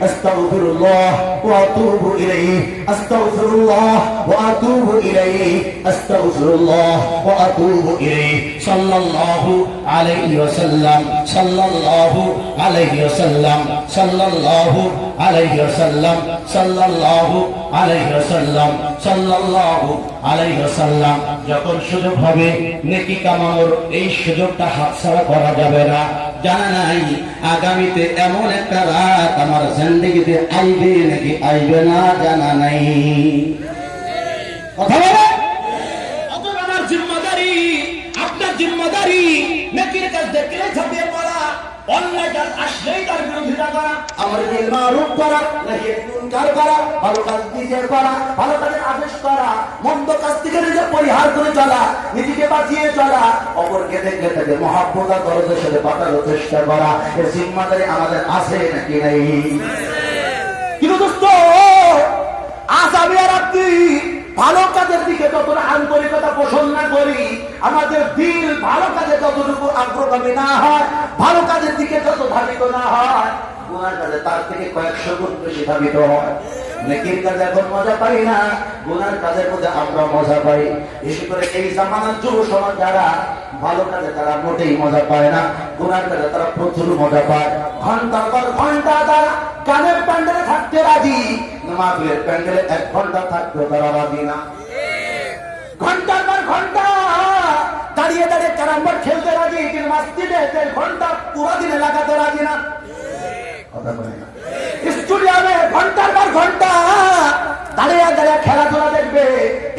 আস্তাগফিরুল্লাহ ওয়া আতুবু ইলাইহি আস্তাগফিরুল্লাহ ওয়া আতুবু ইলাইহি আস্তাগফিরুল্লাহ ওয়া আতুবু ইলাইহি সাল্লাল্লাহু আলাইহি ওয়াসাল্লাম সাল্লাল্লাহু আলাইহি ওয়াসাল্লাম সাল্লাল্লাহু আলাইহি ওয়াসাল্লাম সাল্লাল্লাহু আলাইহি ওয়াসাল্লাম সাল্লাল্লাহু আলাইহি ওয়াসাল্লাম। যখন সুযোগ হবে নেকি কামানোর, এই সুযোগটা হাতছাড়া করা যাবে না। জানা নাই আগামীতে এমন একটা রাত আমার জিন্দেগিতে আইবে নাকি আইবে না, জানা নাই। কথা বলে অতএব আমার জিম্মাদারি, আপনার জিম্মাদারি নেকির কাজ দেখলে ঝাঁপিয়ে পড়া, অন্যায় কাজ আসলেই তার বিরোধিতা করা, আমার বিল মারুফ করা, নাহি মুনকার করা, ভালো কাজ নিজে করা, ভালো কাজের আদেশ করা, মন্দ কাজ থেকে নিজে পরিহার করে চলা, নিজেকে বাঁচিয়ে চলা, অপরকে দেখলে তাকে মহাব্বত আর দরদের সাথে বাঁচানোর চেষ্টা করা, এর জিম্মাদারি আমাদের আছে নাকি নাই? কিন্তু দোস্ত, আজ আমি আর আপনি ভালো কাজের দিকে যতটা আন্তরিকতা পোষণ না করি, আমাদের দিল ভালো কাজে যতটুকু আগ্রগামী না হয়, ভালো কাজের দিকে যত ধাবিত না হয়, গুনার কাজে তার থেকে কয়েকশো গুণ বেশি ধাবিত হয়। নেকির কাজে এখন মজা পাই না, গুনার কাজের মধ্যে আমরা মজা পাই। বিশেষ করে এই জামানার যুব সমাজ যারা ভালো কাজে তারা মোটেই মজা পায় না, গুনার কাজে তারা প্রচুর মজা পায়। ঘন্টার পর ঘন্টা তারা গানের প্যান্ডেলে থাকতে রাজি, মাহফিলের প্যান্ডেলে 1 ঘন্টা থাকতেও তারা রাজি না। ঘন্টার পর ঘন্টা দাঁড়িয়ে দাঁড়িয়ে ক্যারাম বোর্ড খেলতে রাজি, কিন্তু মসজিদে 1.5 ঘন্টা পুরো দিনে লাগাতে রাজি না। কথা বলে না। স্টুডিয়ামে ঘন্টার পর ঘন্টা দাঁড়িয়ে দাঁড়িয়ে খেলাধুলা দেখবে,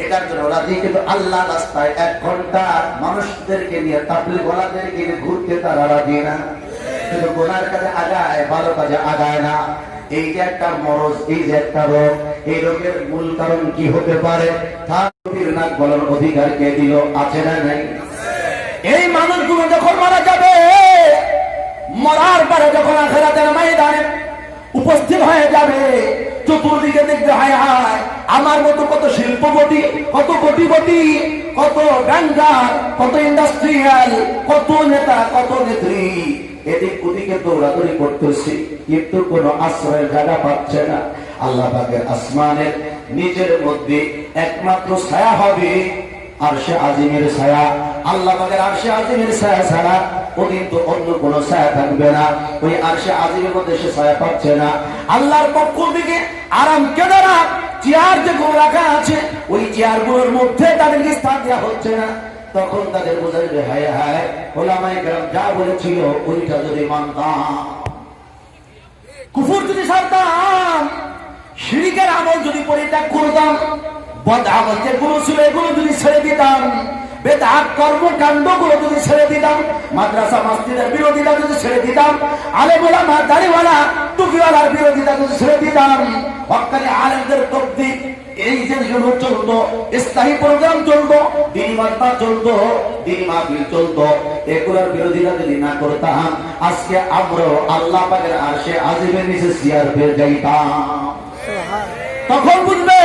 এটার জন্য রাজি, কিন্তু আল্লাহ রাস্তায় 1 ঘন্টা মানুষদেরকে নিয়ে তাবলীগ ওয়ালাদেরকে নিয়ে ঘুরতে তারা রাজি না। কিন্তু গুনার কাজে আগায়, ভালো কাজে আগায় না। এই যে একটা মরজ, এই যে একটা রোগ, এই রোগের মূল কারণ কি হতে পারে? নাক বলার অধিকার কে দিল? আছে না নাই? এই মানুষগুলো যখন মারা যাবে, মরার পরে যখন আখিরাতের ময়দানে উপস্থিত হয়ে যাবে, চতুর্দিকে দেখতে হায় হায় আমার মতো কত শিল্পপতি, কত কোটিপতি, কত ব্যাংকার, কত ইন্ডাস্ট্রিয়াল, কত নেতা, কত নেত্রী এদিক ওদিকে দৌড়াদৌড়ি করতেছি, কিন্তু কোন আশ্রয়ের জায়গা পাচ্ছে না। আল্লাহ পাকের আসমানের নিচের মধ্যে একমাত্র ছায়া হবে আরশে আজিমের ছায়া। আল্লাহ পাকের আরশে আজিমের ছায়া ছাড়া ও কিন্তু অন্য কোন ছায়া থাকবে না। ওই আরশে আজিমের মধ্যে সে ছায়া পাচ্ছে না। আল্লাহর পক্ষ থেকে আরাম কেদারা চেয়ার যেগুলো রাখা আছে, ওই চেয়ার গুলোর মধ্যে তাদেরকে স্থান দেওয়া হচ্ছে না। তখন তাদের বোঝাইবে হায় হায় ওলামায়ে কেরাম যা বলেছিল ওইটা যদি মানতাম, কুফর যদি ছাড়তাম, শিরকের আমল যদি পরিত্যাগ করতাম, বদ আমল যেগুলো ছিল এগুলো যদি ছেড়ে দিতাম, বেদাত কর্মকাণ্ড গুলো যদি ছেড়ে দিতাম, মাদ্রাসা মসজিদের বিরোধিতা যদি ছেড়ে দিতাম, আলেম ওলামা দাড়িওয়ালা টুপিওয়ালার বিরোধিতা যদি ছেড়ে দিতাম, হক্কানি আলেমদের তকদির এই যে চলতো, ইসলামী প্রোগ্রাম চলতো, দিনী মাদ্রাসা চলতো, দিনী মাহফিল চলতো, এগুলোর বিরোধিতা যদি না করতাম, আজকে আমরাও আল্লাহ পাকের আরশে আজিমের নিচে চেয়ার পেয়ে যাইতাম। তখন বুঝবে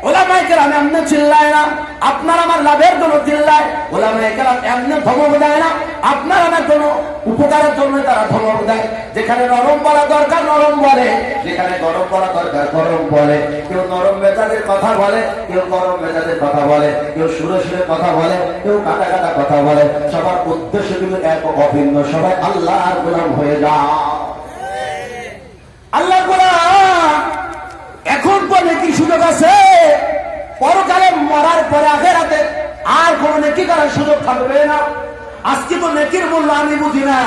ওলামায়ে কেরাম এমনি চিল্লায় না, আপনার আমার লাভের জন্য চিল্লায়। ওলামায়ে কেরাম এমনি ধমক দেয় না, আপনার আমার জন্য উপকারের জন্য তারা ধমক দেয়। যেখানে নরম বলা দরকার নরম বলে, যেখানে গরম বলা দরকার গরম বলে। কেউ নরম মেজাজের কথা বলে, কেউ গরম মেজাজের কথা বলে, কেউ সুরে সুরে কথা বলে, কেউ কাটা কাটা কথা বলে। সবার উদ্দেশ্য কিন্তু এক অভিন্ন, সবাই আল্লাহর গোলাম হয়ে যাও। আল্লাহর গোলাম। এখন তো নেকি সুযোগ আছে, পরকালে মরার পরে আখিরাতে আর কোন নেকি করার সুযোগ থাকবে না। আজকে তো নেকির মূল্য আমি বুঝি না,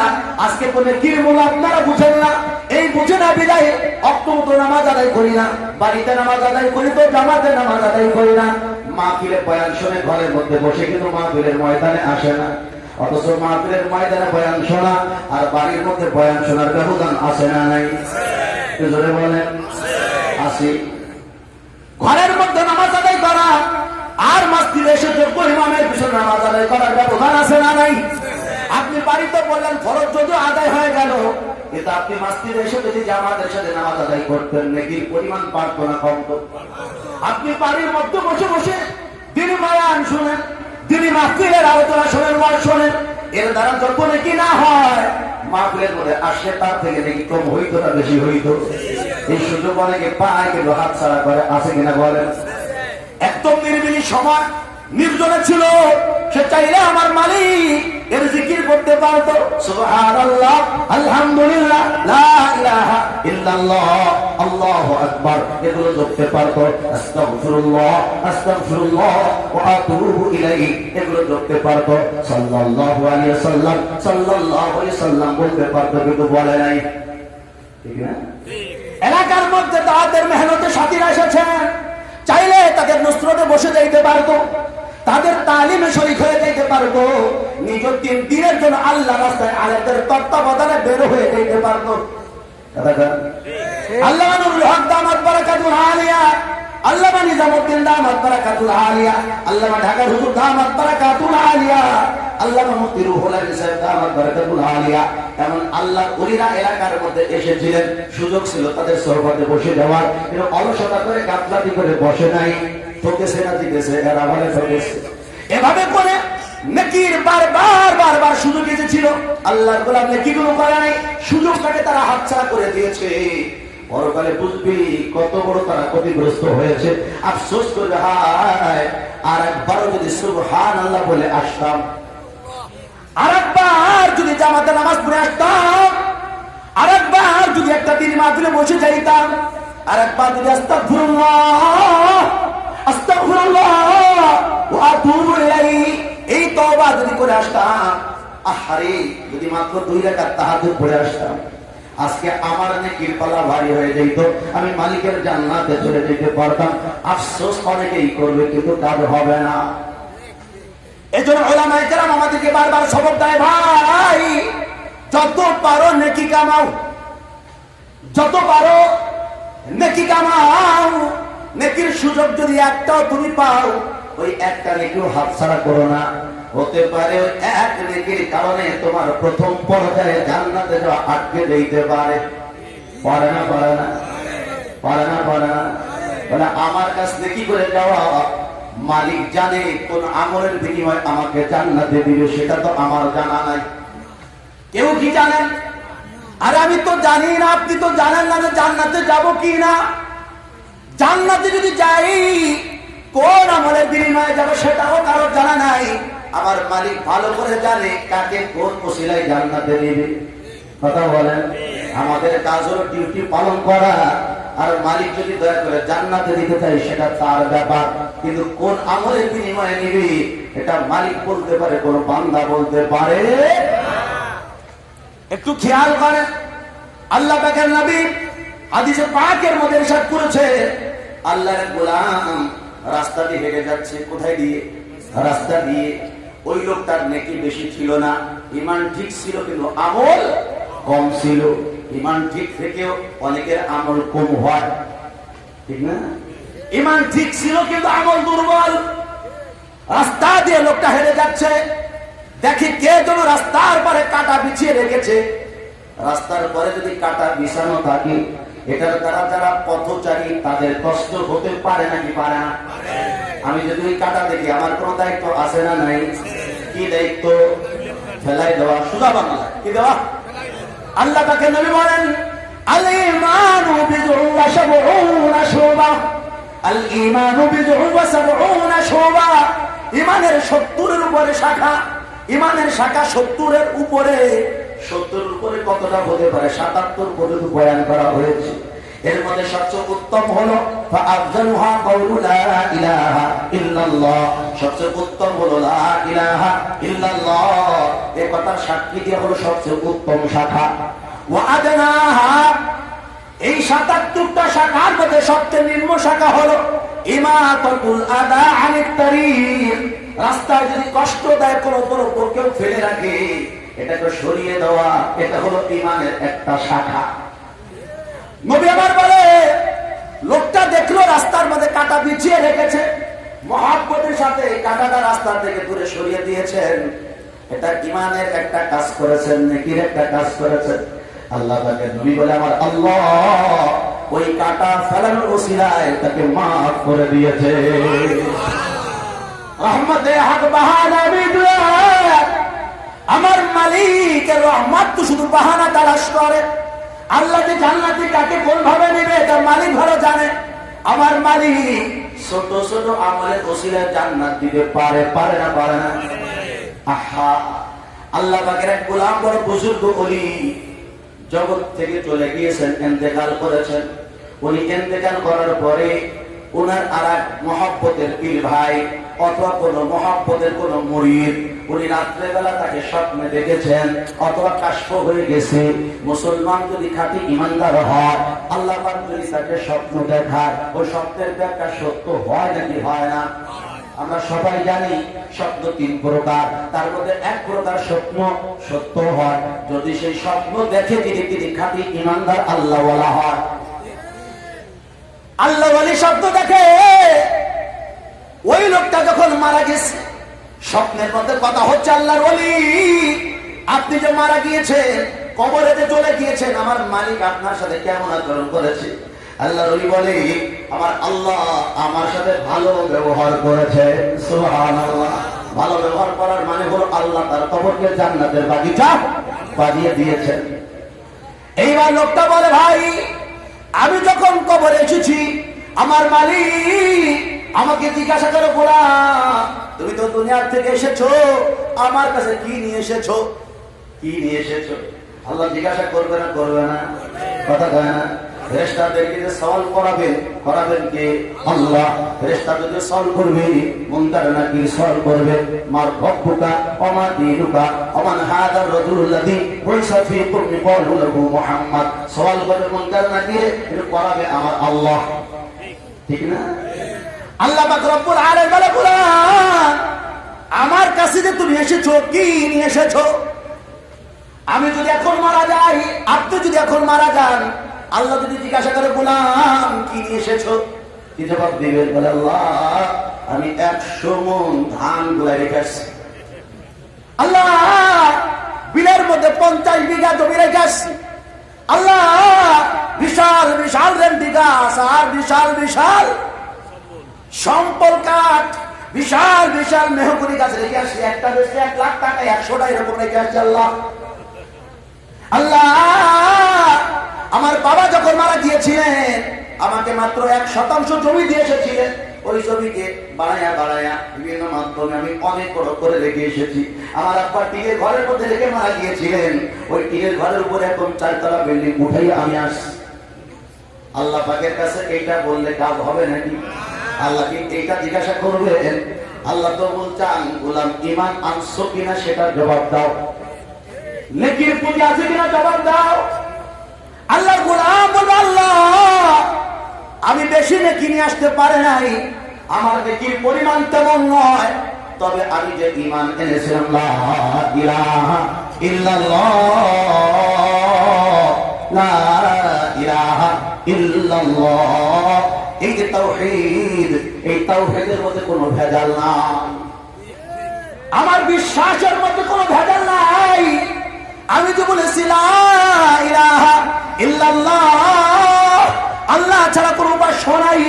আজকে তো নেকির মূল্য আপনারা বুঝেন না। এই বুঝে না বিদায় অক্টোবর নামাজ আদায় করি না, বাড়িতে নামাজ আদায় করি তো জামাতে নামাজ আদায় করি না। মাহফিলে বয়ান শুনে ঘরের মধ্যে বসে কিন্তু মাহফিলের ময়দানে আসে না। অথচ মাহফিলের ময়দানে বয়ান শোনা আর বাড়ির মধ্যে বয়ান শোনার ব্যবধান আছে না নাই? জোরে বলেন আসি। ঘরের মধ্যে নামাজ আদায় করা আর মসজিদে এসে যোগ্য ইমামের পিছনে নামাজ আদায় করার ব্যবধান আছে না নাই? আপনি বাড়িতে বললেন ফরজ যদিও আদায় হয়ে গেল, কিন্তু আপনি মসজিদে এসে যদি জামাতের সাথে নামাজ আদায় করতেন, নেকির পরিমাণ বাড়তো না কমতো? আপনি বাড়ির মধ্যে বসে বসে দিনী বয়ান শুনেন, দিনী মাহফিলের আলোচনা শোনেন, ওয়াজ শোনেন, এর দ্বারা যত নেকি না হয়, মাহফিলের মধ্যে আসলে তার থেকে নাকি কম হইতো না বেশি হইতো। এই সুযোগ অনেকে পায় কিন্তু হাত ছাড়া করে, আছে কিনা বলেন? একদম নিরিবিলি সময়, নির্জনে ছিল, সে চাইলে আমার মালিক এর জিকির করতে পারতো। সুবহানাল্লাহ, আলহামদুলিল্লাহ, লা ইলাহা ইল্লাল্লাহ, আল্লাহু আকবার এগুলো করতে পারতো। আস্তাগফিরুল্লাহ, আস্তাগফিরুল্লাহ ওয়া আতুবু ইলাইহি এগুলো করতে পারতো। সাল্লাল্লাহু আলাইহি ওয়াসাল্লাম, সাল্লাল্লাহু আলাইহি ওয়াসাল্লাম বলতে পারতো, কিন্তু বলে নাই। ঠিক না? এলাকার মধ্যে তাদের মেহনতে সাথীরা এসেছেন, চাইলে তাদের নুসরতে বসে যাইতে পারতো, তাদের তালিমে শরীক হয়ে যাইতে পারতো, নিজের দিনের জন্য আল্লাহ রাস্তায় আলেমদের তত্ত্বাবধানে বের হয়ে যাইতে পারতো। আল্লামা নুরুল হক দামাত বারাকাতুল আলিয়া, আল্লামা নিজামউদ্দিন দামাত বারাকাতুল আলিয়া, আল্লামা ঢাকার হুজুর দামাত বারাকাতুল আলিয়া, আল্লামা মুফতি রুহুল আমিন সাহেব দামাত বারাকাতুল আলিয়া, এমন আল্লাহর ওলিরা এলাকার মধ্যে এসেছিলেন। সুযোগ ছিল তাদের সহবতে বসে যাওয়ার, কিন্তু অলসতা করে গাফলাতি করে বসে নাই। ঠকেছে না জিতেছে? এরা বলে ঠকেছে। এভাবে করে নেকির বারবার সুযোগ এসেছিল, আল্লাহর গোলাম নেকিগুলো করে নাই, সুযোগটাকে তারা হাতছাড়া করে দিয়েছে। পরকালে বুঝবি কত বড় তারা ক্ষতিগ্রস্ত হয়েছে। আফসোস করে হায়, আর একবারও যদি সুবহানাল্লাহ বলে আসতাম, আর একবার যদি জামাতে নামাজ পড়ে আসতাম, আর একবার যদি একটা দিন মাহফিলে বসে যাইতাম, আর একবার যদি আস্তাগফিরুল্লাহ, আস্তাগফিরুল্লাহ ওয়া আতুবু ইলাইহি এই তওবা যদি করে আসতাম, আহারে যদি মাত্র 2 রাকাত তাহাজ্জুদ পড়ে আসতাম, আজকে আমার নেকির পাল্লা ভারী হয়ে যেত, আমি মালিকের জান্নাতে চলে যেতে পারতাম। আফসোস অনেকেই করবে, কিন্তু কাজ হবে না। এজন্য উলামায়ে কেরাম আমাদেরকে বারবার সবক দেয়, ভাই যত পারো নেকি কামাও, যত পারো নেকি কামাও। নেকির সুযোগ যদি একটাও তুমি পাও, ওই একটা নেকিও হাতছাড়া করো না। হতে পারে ওই এক নেকির কারণে তোমার প্রথম পর্যায়ে জান্নাতে যাওয়া আটকে দিতে পারে। পারে না? পারে না? পারে না? পারে না? বলে আমার কাছ নেকি করে যাওয়া, মালিক জানে কোন আমলের বিনিময়ে আমাকে জান্নাতে দিবে, সেটা তো আমার জানা নাই। কেউ কি জানেন? আর আমি তো জানি না, আপনি তো জানেন না যে জান্নাতে যাব কি না। জান্নাতে যদি যাই, কোন আমলের বিনিময়ে যাব সেটাও কারো জানা নাই। আমার মালিক ভালো করে জানে কাকে কোন ওসিলায় জান্নাতে নেবে। কথা বলেন? আমাদের কাজ হলো ডিউটি পালন করা, আর মালিক যদি দয়া করে জান্নাতে দিতে চাই সেটা তার ব্যাপার, কিন্তু কোন আমলের বিনিময়ে নিবি এটা মালিক বলতে পারে, কোন বান্দা বলতে পারে। একটু খেয়াল করেন, আল্লাহ পাকের নবী হাদিসে পাকের মধ্যে ইরশাদ করেছে, আল্লাহর গোলাম রাস্তা দিয়ে হেঁটে যাচ্ছে। কোথায় দিয়ে? রাস্তা দিয়ে। ওই লোকটার নেকি বেশি ছিল না, ঈমান ঠিক ছিল, কিন্তু আমল কম ছিল। ঈমান ঠিক থেকেও অনেকের আমল কম হয়, ঠিক না? ঈমান ঠিক ছিল কিন্তু আমল দুর্বল। রাস্তা দিয়ে লোকটা হেঁটে যাচ্ছে, দেখি কে যেন রাস্তার পরে কাটা বিছিয়ে রেখেছে। রাস্তার পরে যদি কাটা বিছানো থাকে, এটার দ্বারা যারা পথচারী তাদের কষ্ট হতে পারে নাকি পারে না? আমি যদি ওই কাটা দেখি, আমার কোন দায়িত্ব আছে না নাই? কি দায়িত্ব? ফেলাই দেওয়া। সুজা বাংলা কি দেওয়া? আল্লাহ তাকে নবী বলেন, আল ঈমানু বিদউন ওয়া সাবউনা শুবা, আল ঈমানু বিদউন ওয়া সাবউনা শুবা। ঈমানের 70-এর উপরে শাখা। ঈমানের শাখা 70-এর উপরে। 70-এর উপরে কতটা হতে পারে? 77 পর্যন্ত বয়ান করা হয়েছে। এর মধ্যে সবচেয়ে উত্তম হলো ফাআফজালুহা কাউলু লা ইলাহা ইল্লাল্লাহ। সবচেয়ে উত্তম হলো লা ইলাহা ইল্লাল্লাহ। এই কথার সাক্ষী দিয়ে হলো সবচেয়ে উত্তম শাখা। ওয়া আদনাহা, এই 77টা শাখার মধ্যে সবচেয়ে নিম্ন শাখা হলো ইমাতাতুল আদা আনিত তারিক। রাস্তায় যদি কষ্ট দেয়, কোনো কেউ ফেলে রাখে, এটাকে সরিয়ে দেওয়া, এটা হলো ঈমানের একটা শাখা। নবী আবার বলে, লোকটা দেখলো রাস্তার মধ্যে কাটা বিছিয়ে রেখেছে, মহব্বতের সাথে কাটাটা রাস্তা থেকে দূরে সরিয়ে দিয়েছেন, এটা ঈমানের একটা কাজ করেছেন, নেকির একটা কাজ করেছেন। আল্লাহ তাকে নবী বলে, আমার আল্লাহ ওই কাটা ফেলানোর ওসিলায় তাকে মাফ করে দিয়েছে। রহমতে হক বাহার আমার মালিকের রহমত তো শুধু বাহানা তালাশ করে। আল্লাহ যে জান্নাতি কাকে কোন ভাবে নেবে তার মালিক ভালো জানে। আমার মালিক ছোট ছোট আমলের ওসিলায় জান্নাত দিতে পারে, পারে না পারে না? আহা, আল্লাহ পাকের এক গোলাম বড় বুজুর্গ ওলি জগৎ থেকে চলে গিয়েছেন, ইন্তেকাল করেছেন। উনি ইন্তেকাল করার পরে উনার আর এক মহব্বতের পীর ভাই অথবা কোন মহব্বতের কোন মুরিদ উনি রাত্রেবেলা তাকে স্বপ্নে দেখেছেন অথবা কাশফ হয়ে গেছে। মুসলমান যদি খাঁটি ইমানদার হয়, আল্লাহ পাক যদি তাকে স্বপ্ন দেখায়, ওই স্বপ্নের ব্যাখ্যা সত্য হয় নাকি হয় না? আমরা সবাই জানি স্বপ্ন তিন প্রকার, তার মধ্যে এক প্রকার স্বপ্ন সত্য হয় যদি সেই স্বপ্ন দেখে তিনি খাঁটি ইমানদার আল্লাহওয়ালা হয়। আল্লাহওয়ালি স্বপ্ন দেখে ওই লোকটা যখন মারা গেছে, স্বপ্নের মধ্যে কথা হচ্ছে আল্লাহর ওলি আপনি যে মারা গিয়েছেন, কবরে যে চলে গিয়েছেন, আমার মালিক আপনার সাথে কেমন আচরণ করেছে? আল্লাহর ওলি বলে আমার আল্লাহ আমার সাথে ভালো ব্যবহার করেছে। সুবহানাল্লাহ। ভালো ব্যবহার করার মানে হলো আল্লাহ তার কবরকে জান্নাতের বাগিচা বানিয়ে দিয়েছেন। এইবার লোকটা বলে ভাই আমি যখন কবরে এসেছি আমার মালিক আমাকে জিজ্ঞাসা করে বলা তুমি তো দুনিয়ার থেকে এসেছো, আমার কাছে কি নিয়ে এসেছো, কি নিয়ে এসেছো? আল্লাহ জিজ্ঞাসা করবে না করবে না? কথা কয় না? ফেরেশতাদেরকে যে সওয়াল করাবেন কে? আল্লাহ। ফেরেশতা যদি সওয়াল করবে মুনকার নাকির সওয়াল করবে মার রব্বুকা ওয়া মা দীনুকা ওয়া মান হাদার রাজুলুল্লাযী বুইসা ফীকুম ক্বালু লাহু মুহাম্মদ। সওয়াল করবে মুনকার নাকির, এটা করাবে আমার আল্লাহ। ঠিক না? আল্লাহ পাক রব্বুল আলামিন বলে কুরআন আমার কাছে যে তুমি এসেছো কি নিয়ে এসেছো? আমি যদি এখন মারা যাই, আপনি যদি এখন মারা যান, আল্লাহ যদি জিজ্ঞাসা করে গোলাম কি নিয়ে এসেছো, কি জবাব দিবেন? বলে আল্লাহ আমি 100 মণ ধান গুলাই রেখে আসছি। আল্লাহ বিলের মধ্যে 50 বিঘা জমি রেখে আসছি। আল্লাহ বিশাল বিশাল রেন্টি গাছ আর বিশাল বিশাল সম্পল কাঠ, বিশাল বিশাল মেহগুনি গাছ রেখে আসছি। একটা বেশি 1 লাখ টাকা 100টা এরকম রেখে আসছি। আল্লাহ আল্লাহ আমার বাবা যখন মারা গিয়েছিলেন আমাকে মাত্র 1% জমি দিয়ে এসেছিলেন। ওই জমিকে বাড়াইয়া বাড়াইয়া বিভিন্ন মাধ্যমে আমি অনেক বড় করে রেখে এসেছি। আমার আব্বা টিনের ঘরের মধ্যে রেখে মারা গিয়েছিলেন, ওই টিনের ঘরের উপরে এখন 4 তলা বিল্ডিং উঠাই আমি আসছি। আল্লাহ পাকের কাছে এইটা বললে কাজ হবে নাকি? আল্লাহ কি এইটা জিজ্ঞাসা করবেন? আল্লাহ তো বলছেন গোলাম ঈমান আনছো কিনা সেটার জবাব দাও, নেকির পুঁজি আছে কিনা জবাব দাও। আল্লাহর গোলাম বলবে আল্লাহ আমি বেশি নেকি নিয়ে আসতে পারি নাই, আমার নেকির পরিমাণ তেমন নয়, তবে আমি যে ঈমান এনেছিলাম লা ইলাহা ইল্লাল্লাহ লা ইলাহা ইল্লাল্লাহ, এই যে তাওহীদ, এই তাওহীদের মধ্যে কোনো ভেজাল নাই, আমার বিশ্বাসের মধ্যে কোনো ভেজাল নাই। আমি যে বলেছি লা ইলাহা ইল্লাল্লাহ, আল্লাহ ছাড়া কোনো উপাস্য নাই,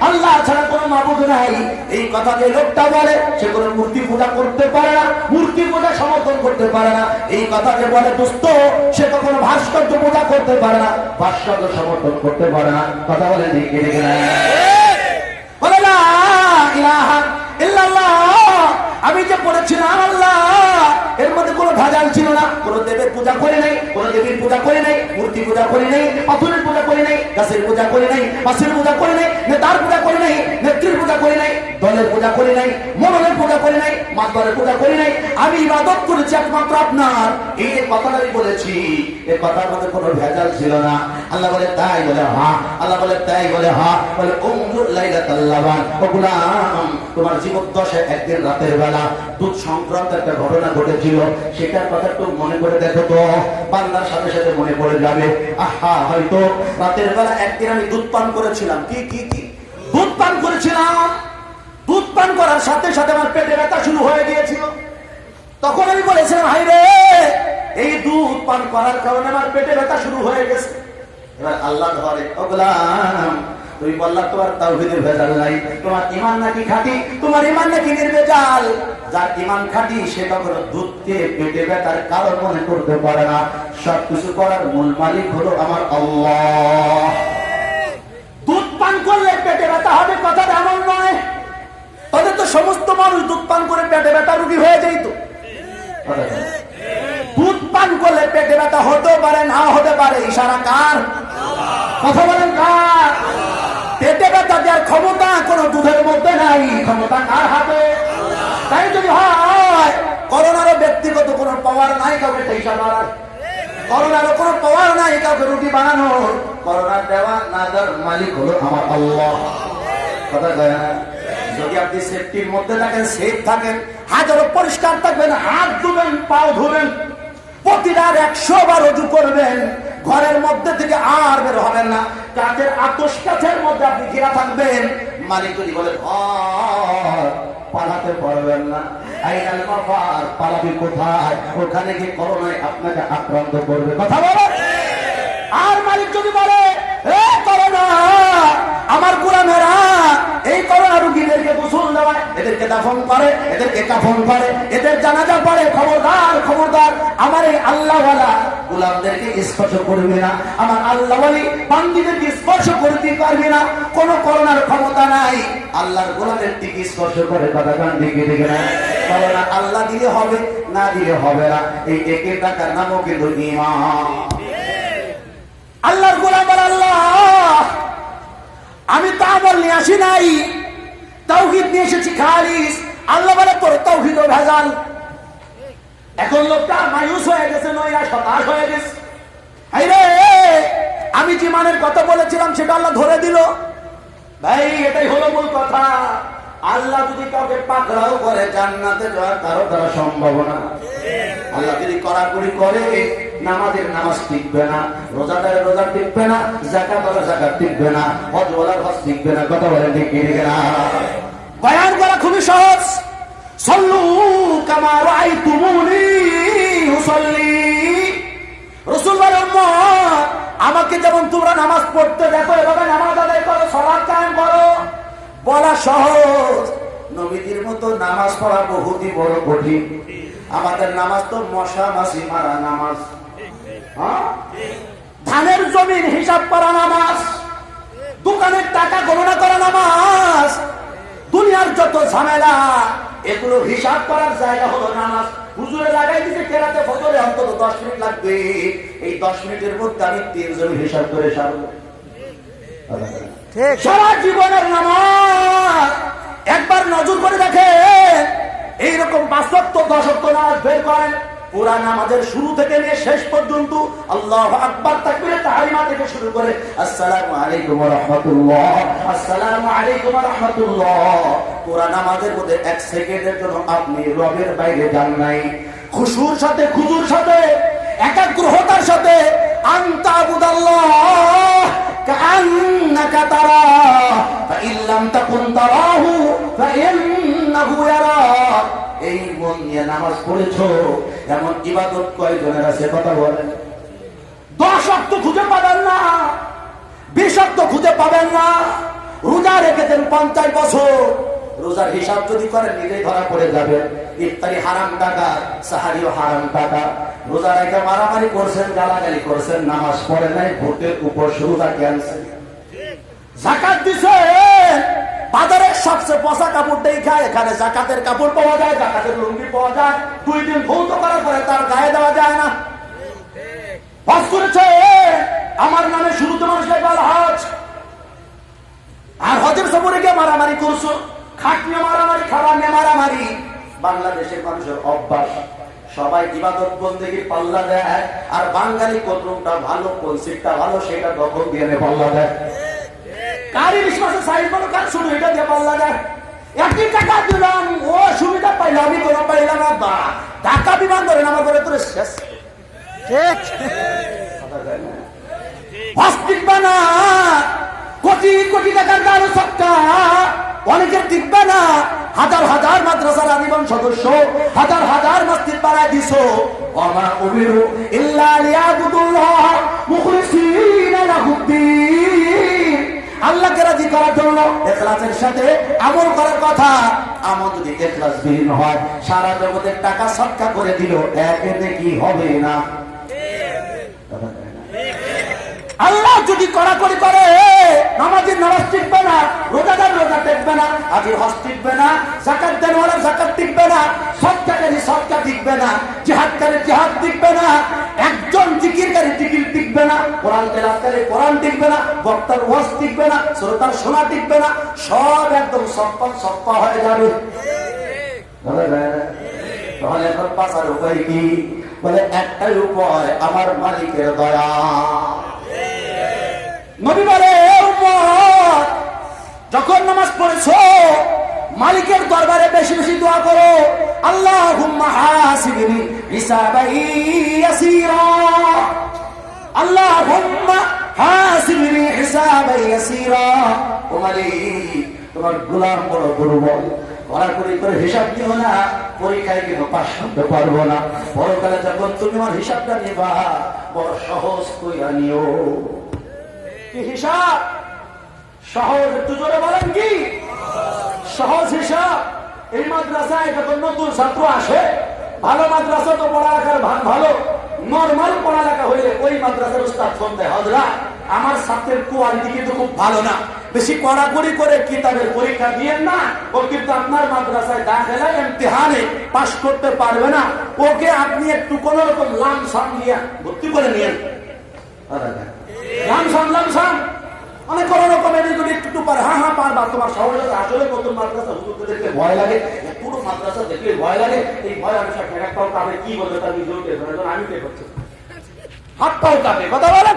আল্লাহ ছাড়া কোনো মাবুদ নাই, এই কথা যে লোকটা বলে সে কোনো মূর্তি পূজা করতে পারে না, মূর্তি পূজা সমর্থন করতে পারে না। এই কথা যে বলে দোস্ত সে কখনো ভাস্কর্য পূজা করতে পারে না, ভাস্কর্য সমর্থন করতে পারে না। কথা বলে দেখে দেখে না বলে লা ইলাহা ইল্লাল্লাহ, আমি যে পড়েছিলাম আল্লাহ এর মধ্যে কোনো ভেজাল ছিল না, কোনো দেবের পূজা করে নাই, কোনো দেবীর পূজা করে নাই, মূর্তি পূজা করে নাই, পাথরের পূজা করে নাই, গাছের পূজা করে নাই, মাছের পূজা করে নাই, নেতার পূজা করে নাই, নেত্রীর পূজা করে নাই, দলের পূজা করে নাই, মরণের পূজা করে নাই, মাতবরের পূজা করে নাই, আমি ইবাদত করেছি একমাত্র আপনার। এই যে কথাটাই বলেছি এই কথার মধ্যে কোনো ভেজাল ছিল না। আল্লাহ বলে তাই বলে হ্যাঁ, আল্লাহ বলে তাই বলে হ্যাঁ, বলে উমরুল লাইলাতাল লাবান, ও গোলাম তোমার জীবদ্দশায় একদিন রাতের বেলা দুধ সংক্রান্ত একটা ঘটনা ঘটেছিল, সেটার কথা একটু মনে করে দেখো তো, বান্দার সাথে সাথে মনে পড়ে যাবে। আহা হয়তো রাতের বেলা একদিন আমি দুধ পান করেছিলাম, কি কি কি দুধ পান করেছিলাম, দুধ পান করার সাথে সাথে আমার পেটে ব্যথা শুরু হয়ে গিয়েছিল। তখন আমি বলেছিলাম হাই রে এই দুধ পান করার কারণে আমার পেটে ব্যথা শুরু হয়ে গেছে। এবার আল্লাহ ধরে ও গোলাম তুমি বললা তোমার তাওহীদের ভেজাল নাই, তোমার ঈমান নাকি খাঁটি, তোমার ঈমান নাকি নির্ভেজাল, যার ইমান খাঁটি সে কখনো দুধকে পেটে ব্যথার কারণ মনে করতে পারে না। সবকিছু করার মূল মালিক হলো আমার আল্লাহ। দুধ পান করলে পেটে ব্যথা হবে কথাটা এমন নয়। তাদের তো সমস্ত মানুষ দুধ পান করে পেটে ব্যথা রোগী হয়ে যেত। দুধ পান করলে পেটে ব্যথা হতেও পারে, না হতে পারে, ইশারা কার? কথা বলেন কার? পেটে ব্যথা দেওয়ার ক্ষমতা কোন দুধের মধ্যে নাই, ক্ষমতা কার হাতে? তাই যদি হয় করোনারও ব্যক্তিগত কোন পাওয়ার নাই কাউকে টেকা মারার, করোনারও কোন পাওয়ার নাই কাউকে রুটি বানানোর। করোনা দেওয়া না দেওয়ার মালিক হলো আমার আল্লাহ। কথা কয় না? যদি আপনি সেফটির মধ্যে থাকেন, সেফ থাকেন, হাজারো পরিষ্কার থাকবেন, হাত ধুবেন, পাও ধুবেন, প্রতিটা 100 বার ওযু করবেন, ঘরের মধ্যে থেকে আর বের হবেন না, কাঠের আতশ কাঠের মধ্যে আপনি ঘেরা থাকবেন। মালিক যদি বলে পালাতে পারবেন না, আইনাল মাফার, পালাবি কোথায়? ওখানে গিয়ে করোনায় আপনাকে আক্রান্ত করবে। কথা বলো। আর মালিক যদি বলে করোনা আমার গোলামেরা এই করোনা রোগীদেরকে গোসল দেওয়ায়, এদেরকে দাফন করে, এদেরকে কাফন করে, এদের জানাজা পড়ে, খবরদার খবরদার আমার এই আল্লাহওয়ালা গোলামদেরকে স্পর্শ করবে না, আমার আল্লাহওয়ালি বান্দীদেরকে স্পর্শ করতে পারবে না। কোন করোনার ক্ষমতা নাই আল্লাহর গোলামের দিকে স্পর্শ করে। কথা কান দিকে দিকে না, করোনা আল্লাহ দিলে হবে, না দিলে হবে না। এই একের টাকার নামও কিন্তু ঈমান। আল্লাহর গোলাম বলে আল্লাহ আমি তাওহীদ নিয়ে আসি নাই, তাওহীদ নিয়ে এসেছি খালিস। আল্লাহ বলে তোর তাওহীদ ও ভেজাল। এখন লোকটা মায়ুস হয়ে গেছে, নৈরাশ হতাশ হয়ে গেছে। হায়রে আমি যে মানের কথা বলেছিলাম সেটা আল্লাহ ধরে দিল। ভাই এটাই হলো মূল কথা। আল্লাহ যদি কাউকে পাকড়াও করে জান্নাতে যাওয়ার কারো দ্বারা সম্ভব না। আল্লাহ যদি কড়াকড়ি করে নামাজের নামাজ টিকবে না, রোজাদারের রোজা টিকবে না, যাকাতের যাকাত টিকবে না, হজওয়ালার হজ টিকবে না। কথা বলেন ঠিক কি না? বয়ান করা খুবই সহজ। সল্লু কামা রাআইতুমুনি উসাল্লি। রাসূল বলেন আমাকে যেমন তোমরা নামাজ পড়তে দেখো এভাবে নামাজ আদায় করো, সালাত কায়েম করো। বলা সহজ, নবীদের মতো নামাজ পড়া বহুতই বড় কঠিন। আমাদের নামাজ তো মশা মাছি মারা নামাজ, ধানের জমির হিসাব করা নামাজ, দোকানের টাকা গণনা করা নামাজ, দুনিয়ার যত ঝামেলা এগুলো হিসাব করার জায়গা হলো নামাজ। হুজুরে লাগাই দিতে কেরাতে ফজরে অন্তত 10 মিনিট লাগবে। এই 10 মিনিটের মধ্যে আমি 3 জমি হিসাব করে সারবো। সারা জীবনের নামাজ একবার নজর করে দেখে এইরকম 5 ওয়াক্ত 10 ওয়াক্ত নামাজ বের করেন, পুরা নামাজের শুরু থেকে নিয়ে শেষ পর্যন্ত আল্লাহু আকবার তাকবীরে তাহরিমা থেকে শুরু করে আসসালামু আলাইকুম ওয়া রাহমাতুল্লাহ, আসসালামু আলাইকুম ওয়া রাহমাতুল্লাহ, পুরা নামাজের মধ্যে 1 সেকেন্ডের জন্য আপনি রবের বাইরে যান নাই। খুশুর সাথে, খুজুর সাথে, একাগ্রতার সাথে আনতা আবুদাল্লাহ কাআন্নাকা তারা ফাইন লাম তাকুন তারাহু ফাইন্নাহু ইয়ারাক। এই মন নিয়ে নামাজ পড়েছো, এমন ইবাদত কয়জনের আছে? কথা বলেন। 10 ওয়াক্ত খুঁজে পাবেন না, 20 ওয়াক্ত খুঁজে পাবেন না। রোজা রেখেছেন 50 বছর, রোজার হিসাব যদি করেন নিজেই ধরা পড়ে যাবে। ইফতারি হারাম টাকা, সাহারিও হারাম টাকা। রোজা রেখে মারামারি করছেন, গালাগালি করছেন, নামাজ পড়ে নাই, ভোটের উপর রোজা ক্যান্সেল। যাকাত দিছে, বাজারের সবচেয়ে পচা কাপড় দেখা এখানে যাকাতের কাপড় পাওয়া যায়, যাকাতের লুঙ্গি পাওয়া যায়। 2 দিন ধৌত করার পরে তার গায়ে দেওয়া যায় না। হজ করেছে আমার নামে, শুরুতে মানুষ একবার হজ, আর হজের সফরে গিয়ে মারামারি করছো, খাট নিয়ে মারামারি, খাবার নিয়ে মারামারি। বাংলাদেশের মানুষের অভ্যাস, সবাই ইবাদত বন্দেগীর পাল্লা দেয়, আর বাঙালি কতটা ভালো, কোন সিটটা ভালো সেটা দখল দিয়ে পাল্লা দেয়। কারি বিশ্বাসে সাইজ বলো, কার শুরু এটা দিয়ে পাল্লা দেয়। 1 টাকা দিলাম, ও সুবিধা পাইলাম, আমি কোনো পাইলাম না। বা ঢাকা বিমান ধরেন আমার ঘরে তোর শেষ। ঠিক টিকবে না, কোটি কোটি টাকার গাড়ি সক্কা অনেকের টিকবে না। হাজার হাজার মাদ্রাসার আজীবন সদস্য, হাজার হাজার মসজিদ বানায় দিছো। ওমা উমিরু ইল্লা লিয়াবুদুল্লাহ মুখলিসিনা লাহুদ্দিন। আল্লাহকে রাজি করার জন্য ইখলাসের সাথে আমল করার কথা। আমল যদি ইখলাসবিহীন হয়, সারা জগতের টাকা সদকা করে দিল, একে নেকি হবে না। আল্লাহ যদি কড়াকড়ি করে, নামাজের নামাজ টিকবে না, রোজাদার রোজা টিকবে না, হাজির হজ টিকবে না, যাকাত দেওয়ার যাকাত টিকবে না, সদকাকারী সদকা টিকবে না, জিহাদকারী জিহাদ টিকবে না, একজন জিকিরকারী জিকির টিকবে না, কোরআন তেলাওয়াতকারী কোরআন টিকবে না, বক্তার ওয়াজ টিকবে না, শ্রোতার শোনা টিকবে না, সব একদম সপ্পা হয়ে যাবে। তাহলে এখন বাঁচার উপায় কি? বলে একটাই উপায়, আমার মালিকের দয়া। নবী বলে, যখন নামাজ পড়েছো মালিকের দরবারে বেশি বেশি দোয়া করো, আল্লাহুম্মা হাসিবনি হিসাবান ইয়াসীরা, আল্লাহুম্মা হাসিবনি হিসাবান ইয়াসীরা। ও মালিক, তোমার গোলাম বড় দুর্বল, কড়াকড়ি করে হিসাব নিও না, পরীক্ষায় কিন্তু পাস করতে পারবো না, পরকালে যখন তুমি আমার হিসাবটা নিবা বড় সহজ কইরা নিও। কি হিসাব? সহজ, একটু জোরে বলেন কি সহজ হিসাব? এই মাদ্রাসায় যখন নতুন ছাত্র আসে, ভালো মাদ্রাসা তো পড়ালেখার ভালো, নর্মাল পড়ালেখা হইলে ওই মাদ্রাসার উস্তাদ ফোন দেয়, হযরত আমার ছাত্রের কোয়ালিটি কিন্তু খুব ভালো না, বেশি কড়াকড়ি করে কিতাবের পরীক্ষা দিয়েন না, ও কিন্তু আপনার মাদ্রাসায় দাখিলা ইমতিহানে পাস করতে পারবে না, ওকে আপনি একটু কোন রকম লামসাম নিয়ে ভর্তি করে নিয়েন। লামসাম অনেক কোন রকমের যদি একটু পারে, হ্যাঁ পারবা, তোমার সহজে আসলে নতুন মাদ্রাসা হুজুরদেরকে ভয় লাগে, পুরো মাদ্রাসা দেখলে ভয় লাগে, এই ভয় আমি সব এক পাও কাঁপে, কি বলবে তার নিজেকে আমি কে করছি, হাত পাও কাঁপে, কথা বলেন,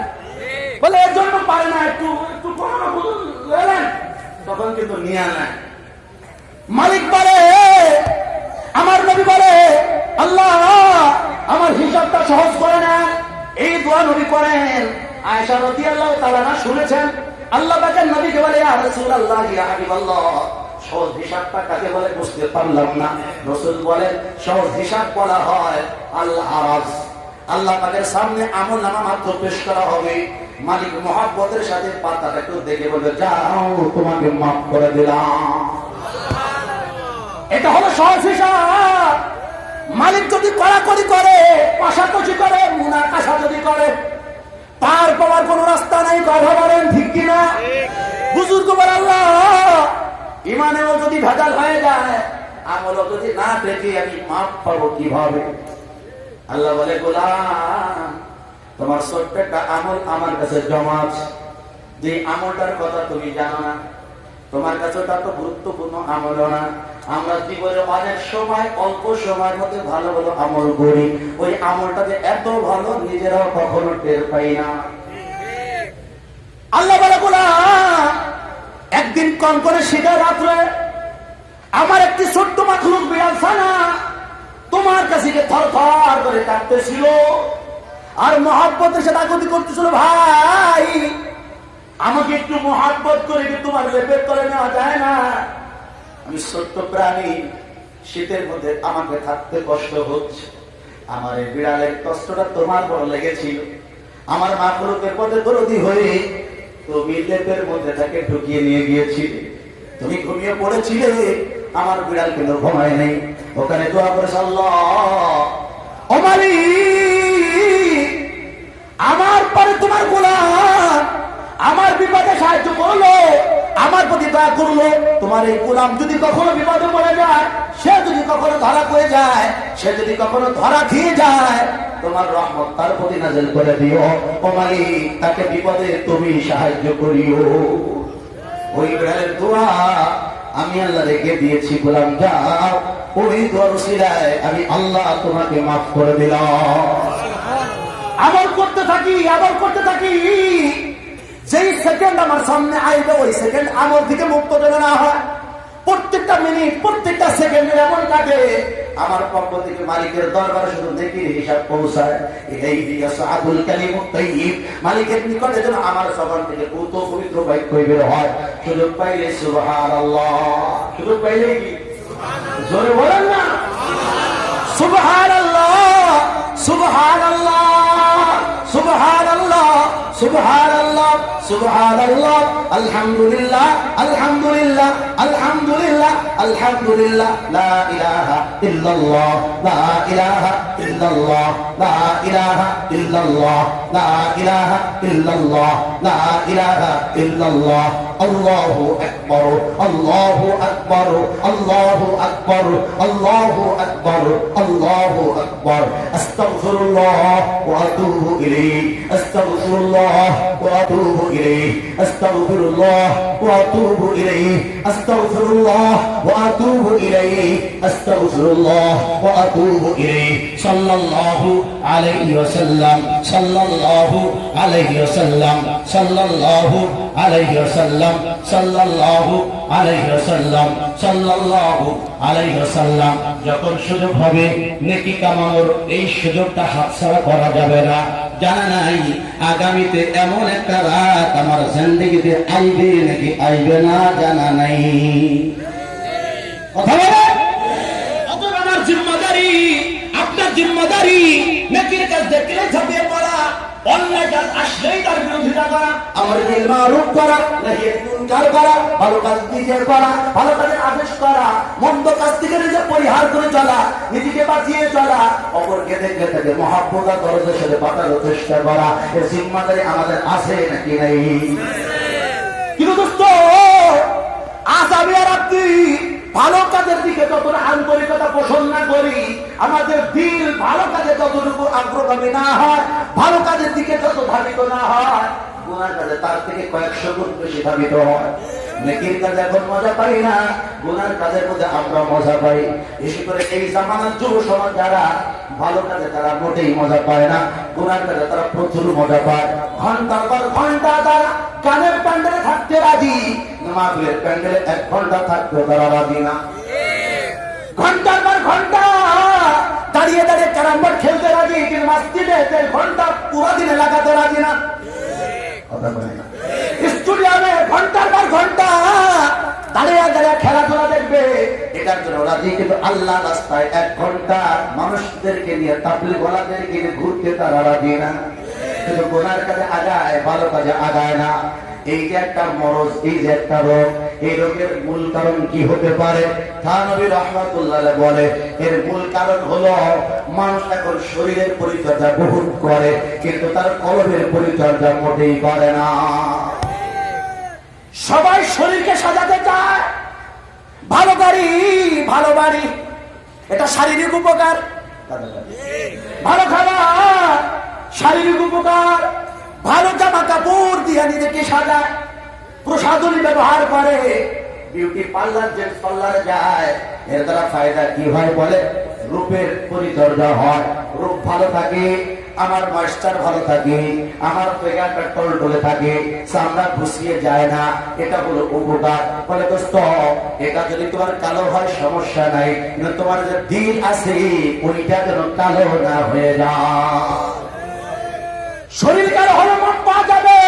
বলে এর জন্য পারে না, একটু তখন কিন্তু নিয়ে নেয়। মালিক বলে, আমার নবী বলে, আল্লাহ আমার হিসাবটা সহজ করে না। এই দোয়া নবী করেন। আয়েশা রাদিয়াল্লাহু তাআলা না শুনেছেন, আল্লাহ পাকের নবীকে বলে, ইয়া রাসূলুল্লাহ, ইয়া হাবিবাল্লাহ, সহজ হিসাবটা কাকে বলে বুঝতে পারলাম না। রাসূল বলেন, সহজ হিসাব বলা হয় আল্লাহ রাজ, আল্লাহ পাকের সামনে আমলনামা মাত্র পেশ করা হবে, মালিক মহব্বতের সাথে পাতাটা একটু দেখে বলবে, যাও তোমাকে মাফ করে দিলাম। এটা হলো সহজ হিসাব। মালিক যদি কড়াকড়ি করে, কষাকষি করে, মুনাকাশা যদি করে, পার পাওয়ার কোন রাস্তা নাই, কথা বলেন ঠিক কিনা? বুজুর্গ বলে, আল্লাহ ইমানেও যদি ভেজাল হয়ে যায়, আমলও যদি না দেখি, আমি মাফ পাবো কিভাবে? আল্লাহ বলে, গোলাম তোমার ছোট্ট একটা আমল আমার কাছে জমা আছে, যে আমলটার কথা তুমি জানো না, তোমার কাছে ওটা তো গুরুত্বপূর্ণ আমল না। আমরা জীবনে অনেক সময় অল্প সময়ের মধ্যে ভালো ভালো আমল করি, ওই আমলটাতে এত ভালো নিজেরাও কখনো টের পাই না। আল্লাহ বলে, গোলাম একদিন কনকনে শীতের রাত্রে আমার একটি ছোট্ট মাখলুক বিড়াল ছানা তোমার কাছে থরথর করে কাঁপতেছিল, আর মহব্বতের সাথে আগতি করতেছিল, ভাই আমাকে একটু মহব্বত করে কি তোমার লেপের তলে নেওয়া যায় না? আমি ছোট্ট প্রাণী, শীতের মধ্যে আমাকে থাকতে কষ্ট হচ্ছে, আমার এই বিড়ালের কষ্টটা তোমার বড় লেগেছিল, আমার মাখলুকের পথে দরদি হয়ে তুমি লেপের মধ্যে তাকে ঢুকিয়ে নিয়ে গিয়েছিলে, তুমি ঘুমিয়ে পড়েছিলে, আমার বিড়াল কিন্তু ঘুমায় নেই, ওখানে দোয়া করেছে, আল্লাহ ও মালিক আমার পরে তোমার গোলাম আমার বিপদে সাহায্য করলো, আমার প্রতি দয়া করলো, তোমার এই গোলাম যদি কখনো বিপদে পড়ে যায়, সে যদি কখনো ধরা পড়ে যায়, সে যদি কখনো ধরা খেয়ে যায়, তোমার রহমত তার প্রতি নাযিল করে দিও, ও মালিক তাকে বিপদে তুমি সাহায্য করিও। ওই বিড়ালের দোয়া আমি আল্লাহ রেখে দিয়েছি, গোলাম যাও, ওই দোয়ার উসিলায় আমি আল্লাহ তোমাকে মাফ করে দিলাম। আমল করতে থাকি, আমল করতে থাকি, যেই সেকেন্ড আমার সামনে আইবে ওই সেকেন্ড আমল থেকে মুক্ত করে না হয়, প্রত্যেকটা মিনিট প্রত্যেকটা সেকেন্ডের এমন কাটে, আমার পক্ষ থেকে মালিকের দরবারে শুধু নেকির হিসাব পৌঁছায়। ইলাইহি ইয়াসআদুল কালিমুত তাইয়্যিব, মালিকের নিকটে যেন আমার জবান থেকে পূত পবিত্র বাক্য বের হয়। সুযোগ পাইলে সুবহানাল্লাহ, সুযোগ পাইলে কি জোরে বলেন না সুবহানাল্লাহ, সুবহানাল্লাহ, সুবহানাল্লাহ, সুবহানাল্লাহ, সুবহানাল্লাহ, আলহামদুলিল্লাহ, আলহামদুলিল্লাহ, আলহামদুলিল্লাহ, আলহামদুলিল্লাহ, লা ইলাহা ইল্লাল্লাহ, লা ইলাহা ইল্লাল্লাহ, লা ইলাহা ইল্লাল্লাহ, লা ইলাহা ইল্লাল্লাহ, লা ইলাহা ইল্লাল্লাহ, আল্লাহু আকবার, আল্লাহু আকবার, আল্লাহু আকবার, আল্লাহু আকবার, আল্লাহু আকবার, আস্তাগফিরুল্লাহ ওয়া আতুবু ইলাইহি, আস্তাগফিরুল্লাহ ওয়া আতুবু ইলাইহি, আস্তাগফিরুল্লাহ ওয়া আতুবু ইলাইহি, আস্তাগফিরুল্লাহ ওয়া আতুবু ইলাইহি, আস্তাগফিরুল্লাহ ওয়া আতুবু ইলাইহি, সাল্লাল্লাহু আলাইহি ওয়াসাল্লাম, সাল্লাল্লাহু আলাইহি ওয়াসাল্লাম, সাল্লাল্লাহু আলাইহি ওয়াসাল্লাম, সাল্লাল্লাহু আলাইহি ওয়াসাল্লাম, সাল্লাল্লাহু আলাইহি ওয়াসাল্লাম। যখন সুযোগ হবে নেকি কামানোর, এই সুযোগটা হাতছাড়া করা যাবে না। জানা নাই আগামীতে এমন একটা রাত আমার জিন্দেগিতে আইবে নাকি আইবে না, জানা নাই। কথা বলে অতএব আমার জিম্মাদারি, আপনার জিম্মাদারি নেকির কাজ দেখলে ঝাঁপিয়ে পড়া, অন্যায় কাজ আসলেই তার বিরোধিতা করা, আমার বিল মারুফ করা, নাহি মুনকার করা, ভালো কাজ নিজের করা, ভালো কাজের আদেশ করা, মন্দ কাজ থেকে নিজে পরিহার করে চলা, নিজেকে বাঁচিয়ে চলা, অপরকে দেখে তাকে মহাব্বত আর দরদের সাথে বাঁচানোর চেষ্টা করা, এর জিম্মাদারি আমাদের আছে নাকি নাই? কিন্তু দোস্ত, আজ আমি আর আপনি ভালো কাজের দিকে যতটা আন্তরিকতা পোষণ না করি, আমাদের দিল ভালো কাজে যতটুকু আগ্রগামী না হয়, ভালো কাজের দিকে যত ধাবিত না হয়, গুনার কাজে তার থেকে কয়েকশো গুণ বেশি ধাবিত হয়। নেকির কাজে এখন মজা পাই না, গুনার কাজের মধ্যে আমরা মজা পাই। বেশি করে এই জামানার যুব সমাজ যারা ভালো কাজে তারা মোটেই মজা পায় না, গুনার কাজে তারা প্রচুর মজা পায়। ঘন্টার পর ঘন্টা তারা কানের প্যান্ডেলে থাকতে রাজি, মাহফিলের প্যান্ডেলে 1 ঘন্টা থাকতেও তারা রাজি না। ঘন্টার পর ঘন্টা দাঁড়িয়ে দাঁড়িয়ে ক্যারাম বোর্ড খেলতে রাজি, কিন্তু মসজিদে 1.5 ঘন্টা পুরো দিনে লাগাতে রাজি না। কথা বলে না। স্টুডিয়ামে ঘন্টার পর ঘন্টা দাঁড়িয়ে দাঁড়িয়ে খেলাধুলা দেখবে, এটার জন্য রাজি, কিন্তু আল্লাহ রাস্তায় 1 ঘন্টা মানুষদেরকে নিয়ে তাবলীগ ওয়ালাদেরকে নিয়ে ঘুরতে তারা রাজি না। কিন্তু গুনার কাজে আগায়, ভালো কাজে আগায় না। এই যে একটা মরজ, এই যে একটা রোগ, এই রোগের মূল কারণ কি হতে পারে? থানবী রাহমাতুল্লাহ আলাইহি বলে, এর মূল কারণ হলো মানুষ এখন শরীরের পরিচর্যা বহুত করে, কিন্তু তার কলবের পরিচর্যা মোটেই করে না। সবাই শরীরকে সাজাতে চায়, ভালো গাড়ি, ভালো বাড়ি, এটা শারীরিক উপকার, ভালো খাবার শারীরিক উপকার, ভালো জামা কাপড় দিয়ে নিজেকে সাজায়, প্রসাধনী ব্যবহার করে, বিউটি পার্লার, জেন্টস পার্লারে যায়, এর দ্বারা ফায়দা কি হয় বলে? রূপের পরিচর্যা হয়, রূপ ভালো থাকে, আমার ময়েশ্চার ভালো থাকে, আমার পেগাটা টলটলে থাকে, চামড়া ঘুষিয়ে যায় না, এটা হলো উপকার। বলে দোস্ত, এটা যদি তোমার কালো হয় সমস্যা নাই, কিন্তু তোমার যে দিল আছে ওইটা যেন কালো না হয়ে যায়। শরীর কালো হলে মাপ পাওয়া যাবে,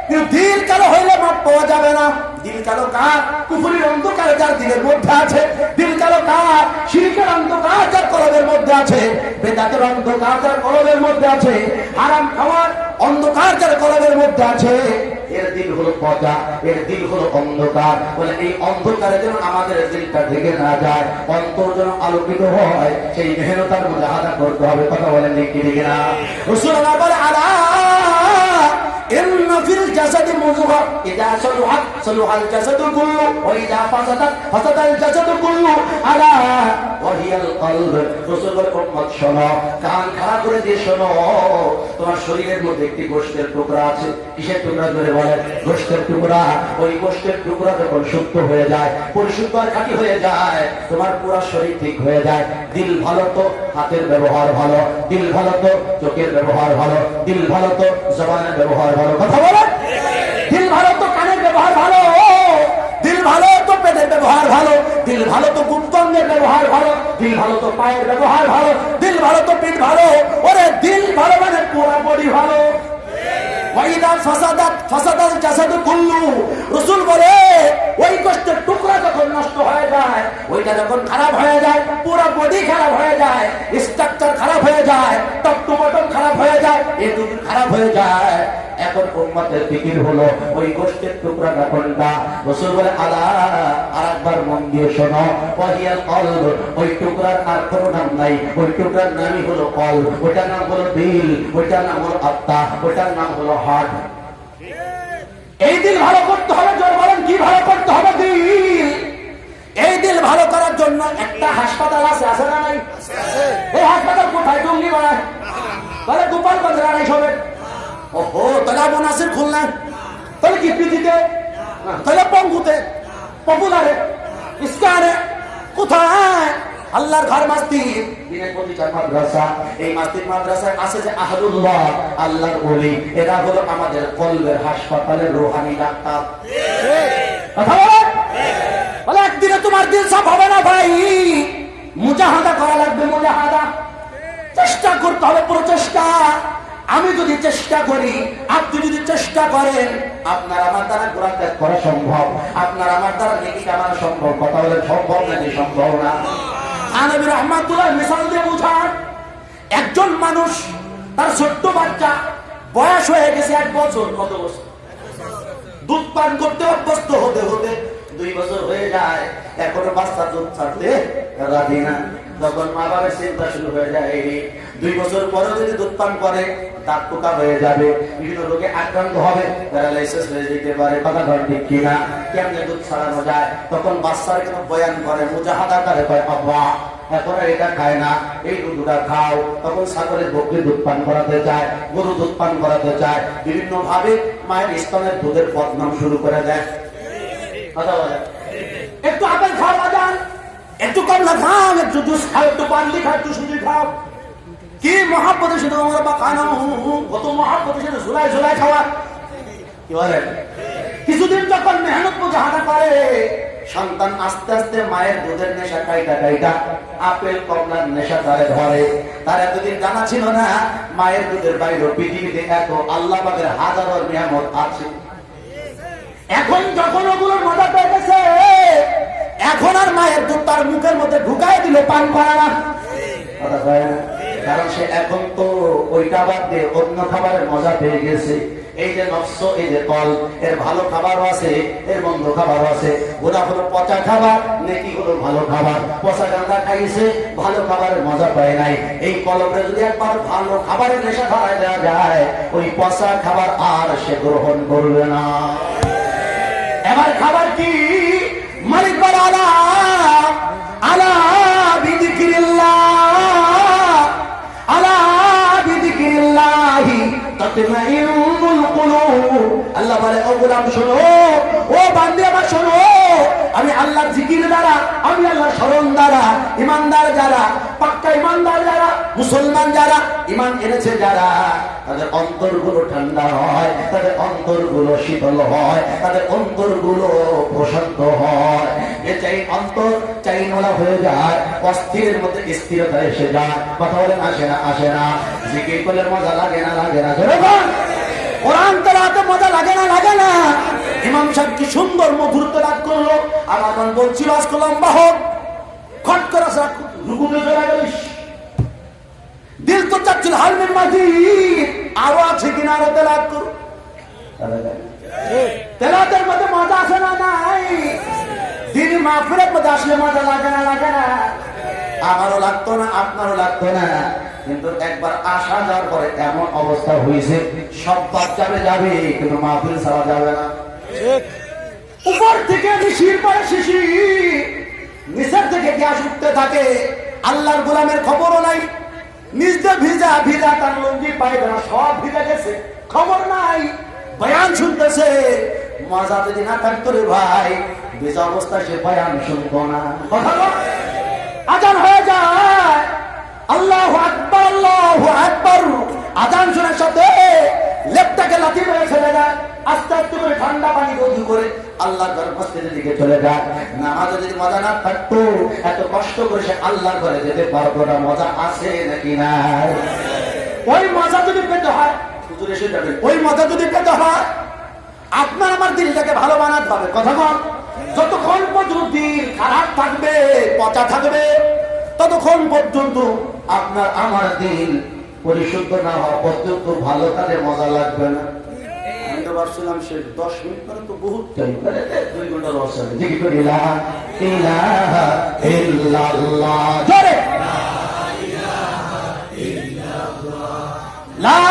কিন্তু দিল কালো হইলে মাপ পাওয়া যাবে না। দিল কালো কার? কুফরির অন্ধকার যার দিলের মধ্যে আছে। দিল কালো কার? শিরকের অন্ধকার যার কলবের মধ্যে আছে, বেদাতের অন্ধকার যার কলবের মধ্যে আছে, হারাম খাওয়ার অন্ধকার যার কলবের মধ্যে আছে, এর দিল হলো পচা, এর দিল হলো অন্ধকার। বলে এই অন্ধকারে যেন আমাদের দিলটা ঢেকে না যায়, অন্তর যেন আলোকিত হয়, সেই মেহনতার মধ্যে আদা করতে হবে। কথা বলেন ঠিক কি ঠিক না? রাসূলুল্লাহ বলে, আলা ইন্না ফিল জাসাদি মুযগা ইযা সালুহাত সালুহাল জাসাদু কুল্লু ওয়া ইযা ফাসাদাত ফাসাদাল জাসাদু কুল্লু আলা ওয়া হিয়াল কলব। রাসূল বলে, উম্মত শোনো, কান খাড়া করে দিয়ে শোনো, তোমার শরীরের মধ্যে একটি গোশতের টুকরা আছে। কিসের টুকরা? ধরে বলে গোশতের টুকরা। ওই গোশতের টুকরা যখন শুদ্ধ হয়ে যায়, পরিশুদ্ধ আর খাঁটি হয়ে যায়, তোমার পুরো শরীর ঠিক হয়ে যায়। দিল ভালো তো হাতের ব্যবহার ভালো, দিল ভালো তো চোখের ব্যবহার ভালো, দিল ভালো তো জবানের ব্যবহার ভালো। কথা বলে, দিল ভালো তো কানের ব্যবহার ভালো, দিল ভালো তো পেটের ব্যবহার ভালো, দিল ভালো তো গুপ্তাঙ্গের ব্যবহার ভালো, দিল ভালো তো পায়ের ব্যবহার ভালো, দিল ভালো তো পিঠ ভালো। ওরে দিল ভালো মানে পুরো বডি ভালো। রাসূল বলে, ওই গোশতের টুকরা যখন নষ্ট হয়ে যায়, ওইটা যখন খারাপ হয়ে যায়, পুরো বডি খারাপ হয়ে যায়, স্ট্রাকচার খারাপ হয়ে যায়, টপ টু বটম খারাপ খারাপ হয়ে যায়, এটু খারাপ হয়ে যায়। এখন উম্মতের ফিকির হলো ওই গোশতের টুকরাটা কোনটা। রাসূল বলে আলা, আরেকবার মন দিয়ে শোনো, ওয়াহিয়াল কলব, ওই টুকরার আর কোনো নাম নাই, ওই টুকরার নামই হলো কলব, ওটার নাম হলো দিল, ওটার নাম হলো আত্মা, ওটার নাম হলো হার্ট। এই দিল ভালো করতে হবে, জোর বলেন কি ভালো করতে হবে? দিল। এই দিল ভালো করার জন্য একটা হাসপাতাল আছে, আছে না নাই? এই হাসপাতাল কোথায়? টঙ্গী বাড়ায়, তাহলে গোপালগঞ্জের আড়াই সবে। ওহো, তাহলে আবু নাসির খুলনা, তাহলে কি পৃথিবীতে, তাহলে পঙ্গুতে, পপুলারে, ইস্কানে, কোথায়? আল্লাহর ঘর মসজিদ, দিনের প্রতিষ্ঠান মাদ্রাসা। এই মসজিদ মাদ্রাসায় আছে যে আহলুল্লাহ, আল্লাহর ওলি, এরা হলো আমাদের কলবের হাসপাতালের রূহানি ডাক্তার। কথা বলেন? বলে একদিনে তোমার দিল সাফ হবে না ভাই, মুজাহাদা করা লাগবে, মুজাহাদা। চেষ্টা করতে হবে, প্রচেষ্টা। আমি যদি চেষ্টা করি, আপনি যদি চেষ্টা করেন, আপনার আমার দ্বারা কোরআন ত্যাগ করা সম্ভব, আপনার আমার দ্বারা নেকি কামানো সম্ভব। কথা বলেন সম্ভব নাকি সম্ভব না? নবী রাহমাতুল্লাহ মিসাল দিয়ে বুঝান, একজন মানুষ তার ছোট্ট বাচ্চা বয়স হয়ে গেছে 1 বছর, কত বছর? দুধ পান করতে অভ্যস্ত হতে হতে 2 বছর হয়ে যায়, এখনো বাচ্চা দুধ ছাড়তে রাজি না। তখন মা বাবার চিন্তা শুরু হয়ে যায়, 2 বছর পরে যদি দুধ পান করে দাঁত পোকা হয়ে যাবে, বিভিন্ন রোগে আক্রান্ত হবে, প্যারালাইসিস হয়ে যেতে পারে। কথা বলেন ঠিক কিনা? কেমনে দুধ ছাড়ানো যায়? তখন বাচ্চারা কেন বয়ান করে, মুজাহাদা করে, কয় আব্বা এখন এটা খায় না, এই দুধটা খাও। তখন ছাগলের বকরি দুধ পান করাতে চায়, গরু দুধ পান করাতে চায়, বিভিন্ন ভাবে মায়ের স্তনের দুধের বদনাম শুরু করে দেয়। কথা বলেন? একটু আপেল খাওয়া যান, একটু কমলা খাও, একটু জুস খাও, একটু পানলি খাও, একটু সুজি খাও। কি মহাব্বতের সাথে আমার বা খানা, কত মহাব্বতের সাথে ঝুলাই ঝুলাই খাওয়া। কি বলেন? কিছুদিন যখন মেহনত মুজাহাদা করে, সন্তান আস্তে আস্তে মায়ের দুধের নেশা কাইটা কাইটা আপেল কমলার নেশা তারে ধরে। তার এতদিন জানা ছিল না মায়ের দুধের বাইরে পৃথিবীতে এত আল্লাহ পাকের হাজারো নিয়ামত আছে। এখন যখন ওগুলোর মজা পেয়ে গেছে, এখন আর মায়ের দুধ তার মুখের মধ্যে ঢুকাই দিল, পান করে না। কারণ সে এখন তো ওইটা বাদ দিয়ে অন্য খাবারের মজা পেয়ে গেছে। এই যে নফস, এই যে কল, এর ভালো খাবারও আছে, এর মন্দ খাবারও আছে। ওরা হলো পচা খাবার, নেকি হলো ভালো খাবার। পচা গাঁদা খাইছে, ভালো খাবারের মজা পায় নাই। এই কলমে যদি একবার ভালো খাবারের নেশা ধরাই দেওয়া যায়, ওই পচা খাবার আর সে গ্রহণ করবে না। এবার খাবার কি? মালিক বলে আলা আলা বিযিকরিল্লাহ, আলা বিযিকরিল্লাহি তাতমাইন্নুল কুলুব। আল্লাহ বলে ও গোলাম শোনো, ও বান্দা আমার শোনো, আমি আল্লাহর জিকির দ্বারা, আমি আল্লাহর স্মরণ দ্বারা ইমানদার যারা, পাক্কা ইমানদার যারা, মুসলমান যারা, ইমান এনেছে যারা, তাদের অন্তরগুলো ঠান্ডা হয়, তাদের অন্তরগুলো শীতল হয়, তাদের অন্তরগুলো প্রশান্ত হয়। এ চাই অন্তর চাই নোলা হয়ে যায়, অস্থিরের মধ্যে স্থিরতা এসে যায়। কথা বলেন আসে না? আসে না? জিকির করলে মজা লাগে না? লাগে না? কোরআন তেলাওয়াতে মজা লাগে না? লাগে না? ইমাম সাহেব কি সুন্দর মধুর তেলাওয়াত করলো। আমার মন বলছিল আজকে লম্বা হোক, খট করে রুকুতে চলে গেল। দিল তো চাচ্ছিল হালমের মাঝি আরো আছে কিনা, আরো তেলাওয়াত করো। তেলাওয়াতের মধ্যে মজা আসে না? নাই। দিন মাহফিলের মধ্যে আসলে মজা লাগে না? লাগে না? আমারও লাগতো না, আপনারও লাগতো না, কিন্তু একবার আসা যাওয়ার পরে এমন অবস্থা হয়েছে, সব বাদ যাবে যাবে, কিন্তু মাহফিল ছাড়া যাবে না। উপর থেকে শিশির পরে শিশির, নিচের থেকে গ্যাস উঠতে থাকে, আল্লাহর গোলামের খবরও নাই। নিজে ভিজা ভিজা, তার লুঙ্গি পায়খানা সব ভিজে গেছে, খবর নাই। বয়ান শুনতেছে, মজা যদি না থাকতো রে ভাই, ভিজা অবস্থায় সে বয়ান শুনতো না। আজান হয়ে যায়, আল্লাহু আকবার, আল্লাহু আকবার। আজান শোনার সাথে লেপটাকে লাথি মেরে ফেলে যায়, আস্তে আস্তে করে ঠান্ডা পানি বন্ধু করে আল্লাহর ঘর মসজিদের দিকে চলে যায়। নামাজে যদি মজা না থাকতো, এত কষ্ট করে সে আল্লাহর ঘরে যেতে পারতো না। মজা আছে নাকি না? ওই মজা যদি পেতে হয়, হুজুর এসে যাবেন, ওই মজা যদি পেতে হয়, আপনার আমার দিলটাকে ভালো বানাতে হবে। কথা বল, যতক্ষণ পর্যন্ত দিল খারাপ থাকবে, পচা থাকবে, ততক্ষণ পর্যন্ত আপনার আমার দিল পরিশুদ্ধ না হওয়া পর্যন্ত ভালো কাজে মজা লাগবে না। আমি তো ভাবছিলাম সে 10 মিনিট করে তো বহুত টাইম, 2 ঘন্টা রস হবে। জিজ্ঞেস করি লা ইলাহা ইল্লাল্লাহ, জোরে লা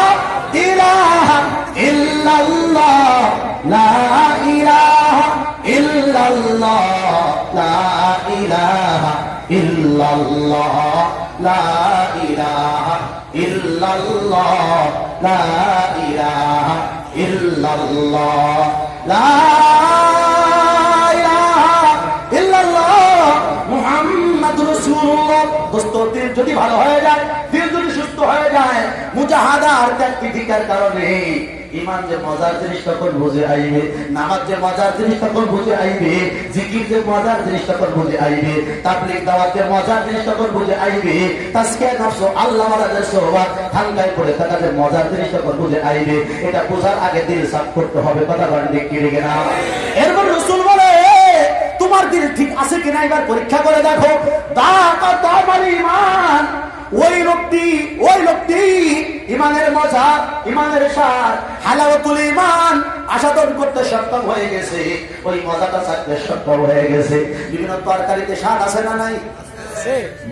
ইলাহা ইল্লাল্লাহ, লা ইলাহা ইল্লাল্লাহ, লা ইলাহা ইল্লাল্লাহ, লা ইলাহা ইল্লাল্লাহ, লা ইলাহা ইল্লাল্লাহ, লা ইলাহা ইল্লাল্লাহ মুহাম্মাদুর রাসূলুল্লাহ। দোস্ত, দিল যদি ভালো হয়ে যায়, দিল যদি সুস্থ হয়ে যায়, মুজাহাদা আর ত্যাগের কারণে ইমান যে মজার জিনিস তখন বুঝে আইবে, নামাজ যে মজার জিনিস তখন বুঝে আইবে, জিকির যে মজার জিনিস তখন বুঝে আইবে, তাবলীগ দাওয়াত যে মজার জিনিস তখন বুঝে আইবে, তাজকিয়া নফস আল্লাহ ওয়ালাদের সোহবত ঠান্ডায় পড়ে থাকা যে মজার জিনিস তখন বুঝে আইবে। এটা বোঝার আগে দিল সাফ করতে হবে। কথা বলেন ঠিক কি না? এরপর রাসূল বলে, তোমার দিল ঠিক আছে কিনা এবার পরীক্ষা করে দেখো। দামাল ঈমান, ওই লোকটি ইমানের মজা, ইমানের স্বাদ, হালাওয়াতুল ঈমান আস্বাদন করতে সক্ষম হয়ে গেছে, ওই মজাটা চাইতে সক্ষম হয়ে গেছে। বিভিন্ন তরকারিতে স্বাদ আছে না নাই?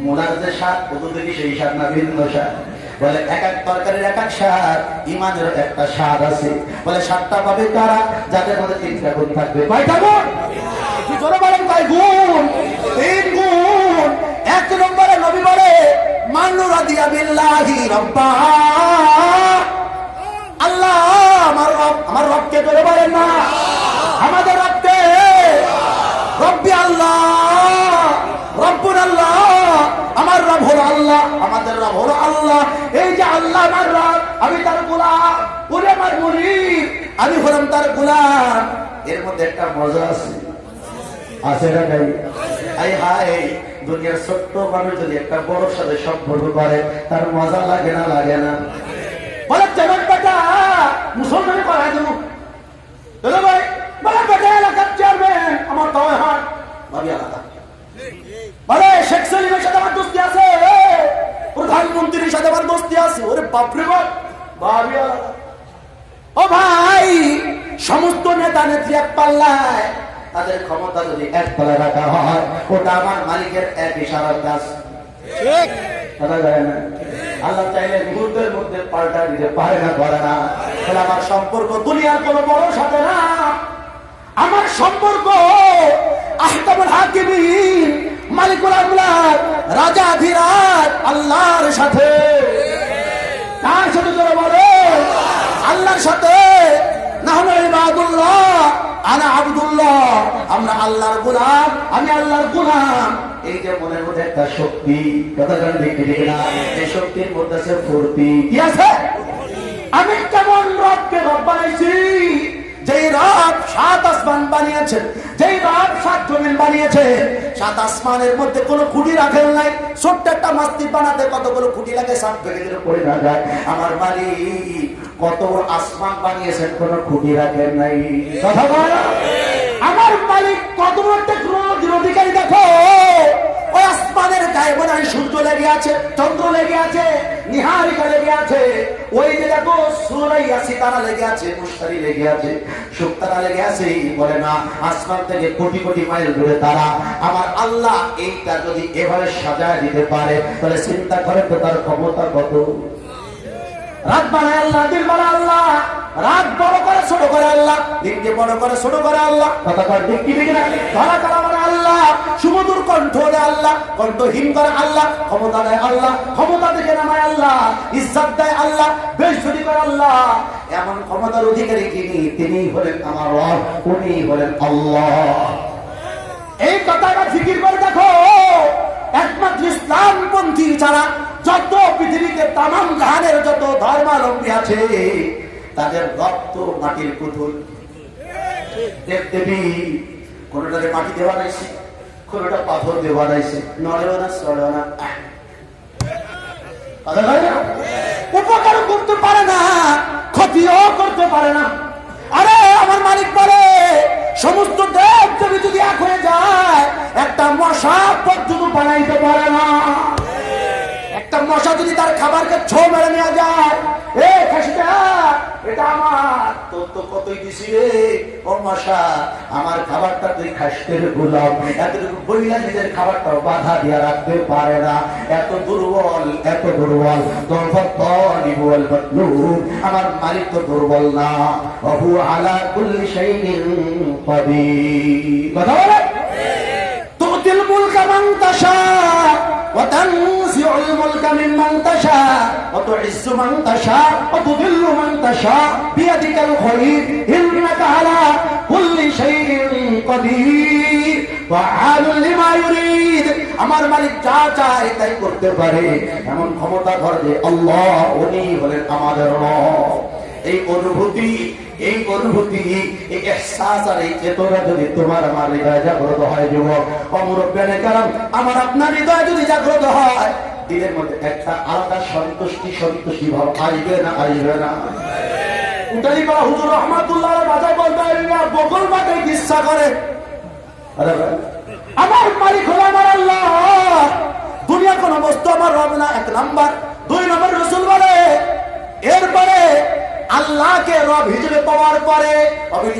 মুনার যে স্বাদ, কত দেখি সেই স্বাদ না ভিন্ন স্বাদ। বলে এক এক তরকারির এক এক স্বাদ, ইমানের একটা স্বাদ আছে। বলে স্বাদটা পাবে কারা? যাদের মধ্যে 3টা গুণ থাকবে। কয়টা গুণ? একটু জোরে বলেন, কয় গুণ? 3 গুণ। 1 নম্বরে নবী বলে, মানু রাদিয়া বিল্লাহি রাব্বা, আল্লাহ আমার রব, আমার রবকে জোরে বলেন না, আমাদের রবকে, রব্বি আল্লাহ, রব্বুল আল্লাহ, আমার রব হলো আল্লাহ, আমাদের রব হলো আল্লাহ। এই যে আল্লাহ আমার রব, আমি তার গোলাম, ওরে আমার মুরিদ, আমি হলাম তার গোলাম। এর মধ্যে একটা মজা আছে, আছে না নাই? আই হাই, দুনিয়ার ছোট্ট মানুষ যদি একটা বড় সাথে সম্পর্ক করে, তার মজা লাগে না? লাগে না? বলে যেমন বেটা মুসলমানের করা দেবো, ভাই বলে বেটা এলাকার চেয়ারম্যান আমার তো হয় ভাবি আলাদা, বলে শেখ সেলিমের সাথে আমার দোস্তি আছে, প্রধানমন্ত্রীর সাথে আমার দোস্তি আছে, ওরে বাপরে বাপ ভাবি আলাদা। ও ভাই, সমস্ত নেতা নেত্রী এক পাল্লায়, তাদের ক্ষমতা যদি এক তলায় রাখা হয়, ওটা আমার মালিকের এক ইশারার কাজ। ঠিক কথা যায় না? আল্লাহ চাইলে মুহূর্তের মধ্যে পাল্টা দিতে পারে না, করে না। তাহলে আমার সম্পর্ক দুনিয়ার কোনো বড় সাথে না, আমার সম্পর্ক আহকামুল হাকিমিন, মালিকুল আমলাক, রাজাধিরাজ আল্লাহর সাথে। কার সাথে জোরে বলে? আল্লাহর সাথে। নাহনু ইবাদুল্লাহ, আনা আব্দুল্লাহ, আমরা আল্লাহর গোলাম, আমি আল্লাহর গোলাম। এই যে মনের মধ্যে একটা শক্তি, কথা জানেন ঠিক না? এই শক্তির মধ্যে আছে ফুর্তি। কি আছে? আমি কেমন রবকে রব বানাইছি, যেই রব 7 আসমান বানিয়েছেন, যেই রব 7 জমিন বানিয়েছেন, 7 আসমানের মধ্যে কোনো খুঁটি রাখেন নাই। ছোট্ট একটা মসজিদ বানাতে কতগুলো খুঁটি লাগে, 7 ভেঙে পড়ে না যায়। আমার মালিক কত আসমান বানিয়েছেন, কোনো খুঁটি রাখেন নাই। কথা বলো, আমার মালিক কত বড় টেকনোলজির অধিকারী দেখো। ওই আসমানের গায়ে মনে হয় সূর্য লেগে আছে, চন্দ্র লেগে আছে, নিহারিকা লেগে আছে, ওই যে দেখো সুরাইয়া সিতারা লেগে আছে, মুশতারি লেগে আছে, শুকতারা লেগে আছে। বলে না, আসমান থেকে কোটি কোটি মাইল দূরে তারা। আমার আল্লাহ এইটা যদি এভাবে সাজায় দিতে পারে, তাহলে চিন্তা করেন তো তার ক্ষমতা কত। রাত বানায় আল্লাহ, দিন বানায় আল্লাহ, রাত বড় করে ছোট করে আল্লাহ, দিনকে বড় করে ছোট করে আল্লাহ। কথা কর ঠিক কি ঠিক না? ধরা কালা মানে আল্লাহ, সুমধুর কণ্ঠ দেয় আল্লাহ, কণ্ঠহীন করে আল্লাহ, ক্ষমতা দেয় আল্লাহ, ক্ষমতা থেকে নামায় আল্লাহ, ইজ্জত দেয় আল্লাহ, বেইজ্জতি করে আল্লাহ। এমন ক্ষমতার অধিকারী তিনি হলেন আমার রব, উনি হলেন আল্লাহ। এই কথাটা জিকির করে দেখো। একমাত্র ইসলামপন্থী ছাড়া যত পৃথিবীতে তামাম জাহানের যত ধর্মাবলম্বী আছে, তাদের রক্ত মাটির পুতুল, দেবদেবী। কোনটাকে মাটি দেওয়া নাইছে, কোনটা পাথর দেওয়া নাইছে, নড়েও না চড়েও না, উপকারও করতে পারে না, ক্ষতিও করতে পারে না। আরে আমার মালিক বলে, সমস্ত দেব দেবী যদি এক হয়ে যায়, একটা মশা পর্যন্ত বানাইতে পারে না। একটা মশা যদি তার খাবারকে ছো মেরে নিয়ে তো কতই দিছি রে ও মশা, আমার খাবারটা তুই খাসতের গোলাম, এতটুকু বইলা নিজের খাবারটাও বাধা দিয়া রাখতে পারে না, এত দুর্বল এত দুর্বল। আমার মালিক তো দুর্বল না, ওহু আলা কুল্লি শাইইন কাদির। কথা বলে তুতিল মুলকা মান তাশা ওয়া তানজিউল মুলকা মিম্মান তাশা ওয়া তুইজ্জু মান তাশা ওয়া তুযিল্লু মান তাশা বিয়াদিকাল খায়র ইন্নাকা আলা কুল্লি শাইইন কাদির ওয়া আলুল লিমা ইউরিদ। আমার মালিক যা চায় তাই করতে পারে, এমন ক্ষমতা ধরে আল্লাহ, উনি হলেন আমাদের রব। এই অনুভূতি এই ইহসাস আর এই চেতনা যদি তোমার আমার হৃদয়ে জাগ্রত হয় যুবক, মুরব্বিয়ানে কারাম, আমার আপনার হৃদয়ে যদি জাগ্রত হয়, দিলের মধ্যে একটা আলাদা সন্তুষ্টি ভাব আসবে না আসবে না? উটালি বা হুজুর রহমাতুল্লাহ বাজায় বলতে বগল বাটে ইচ্ছা করে, আমার মালিক হলো আমার আল্লাহ, দুনিয়া কোন বস্তু আমার রব না, এক নাম্বার। 2 নম্বর রাসূল বলে, এরপরে আল্লাহকে রব হিসেবে পাওয়ার পরে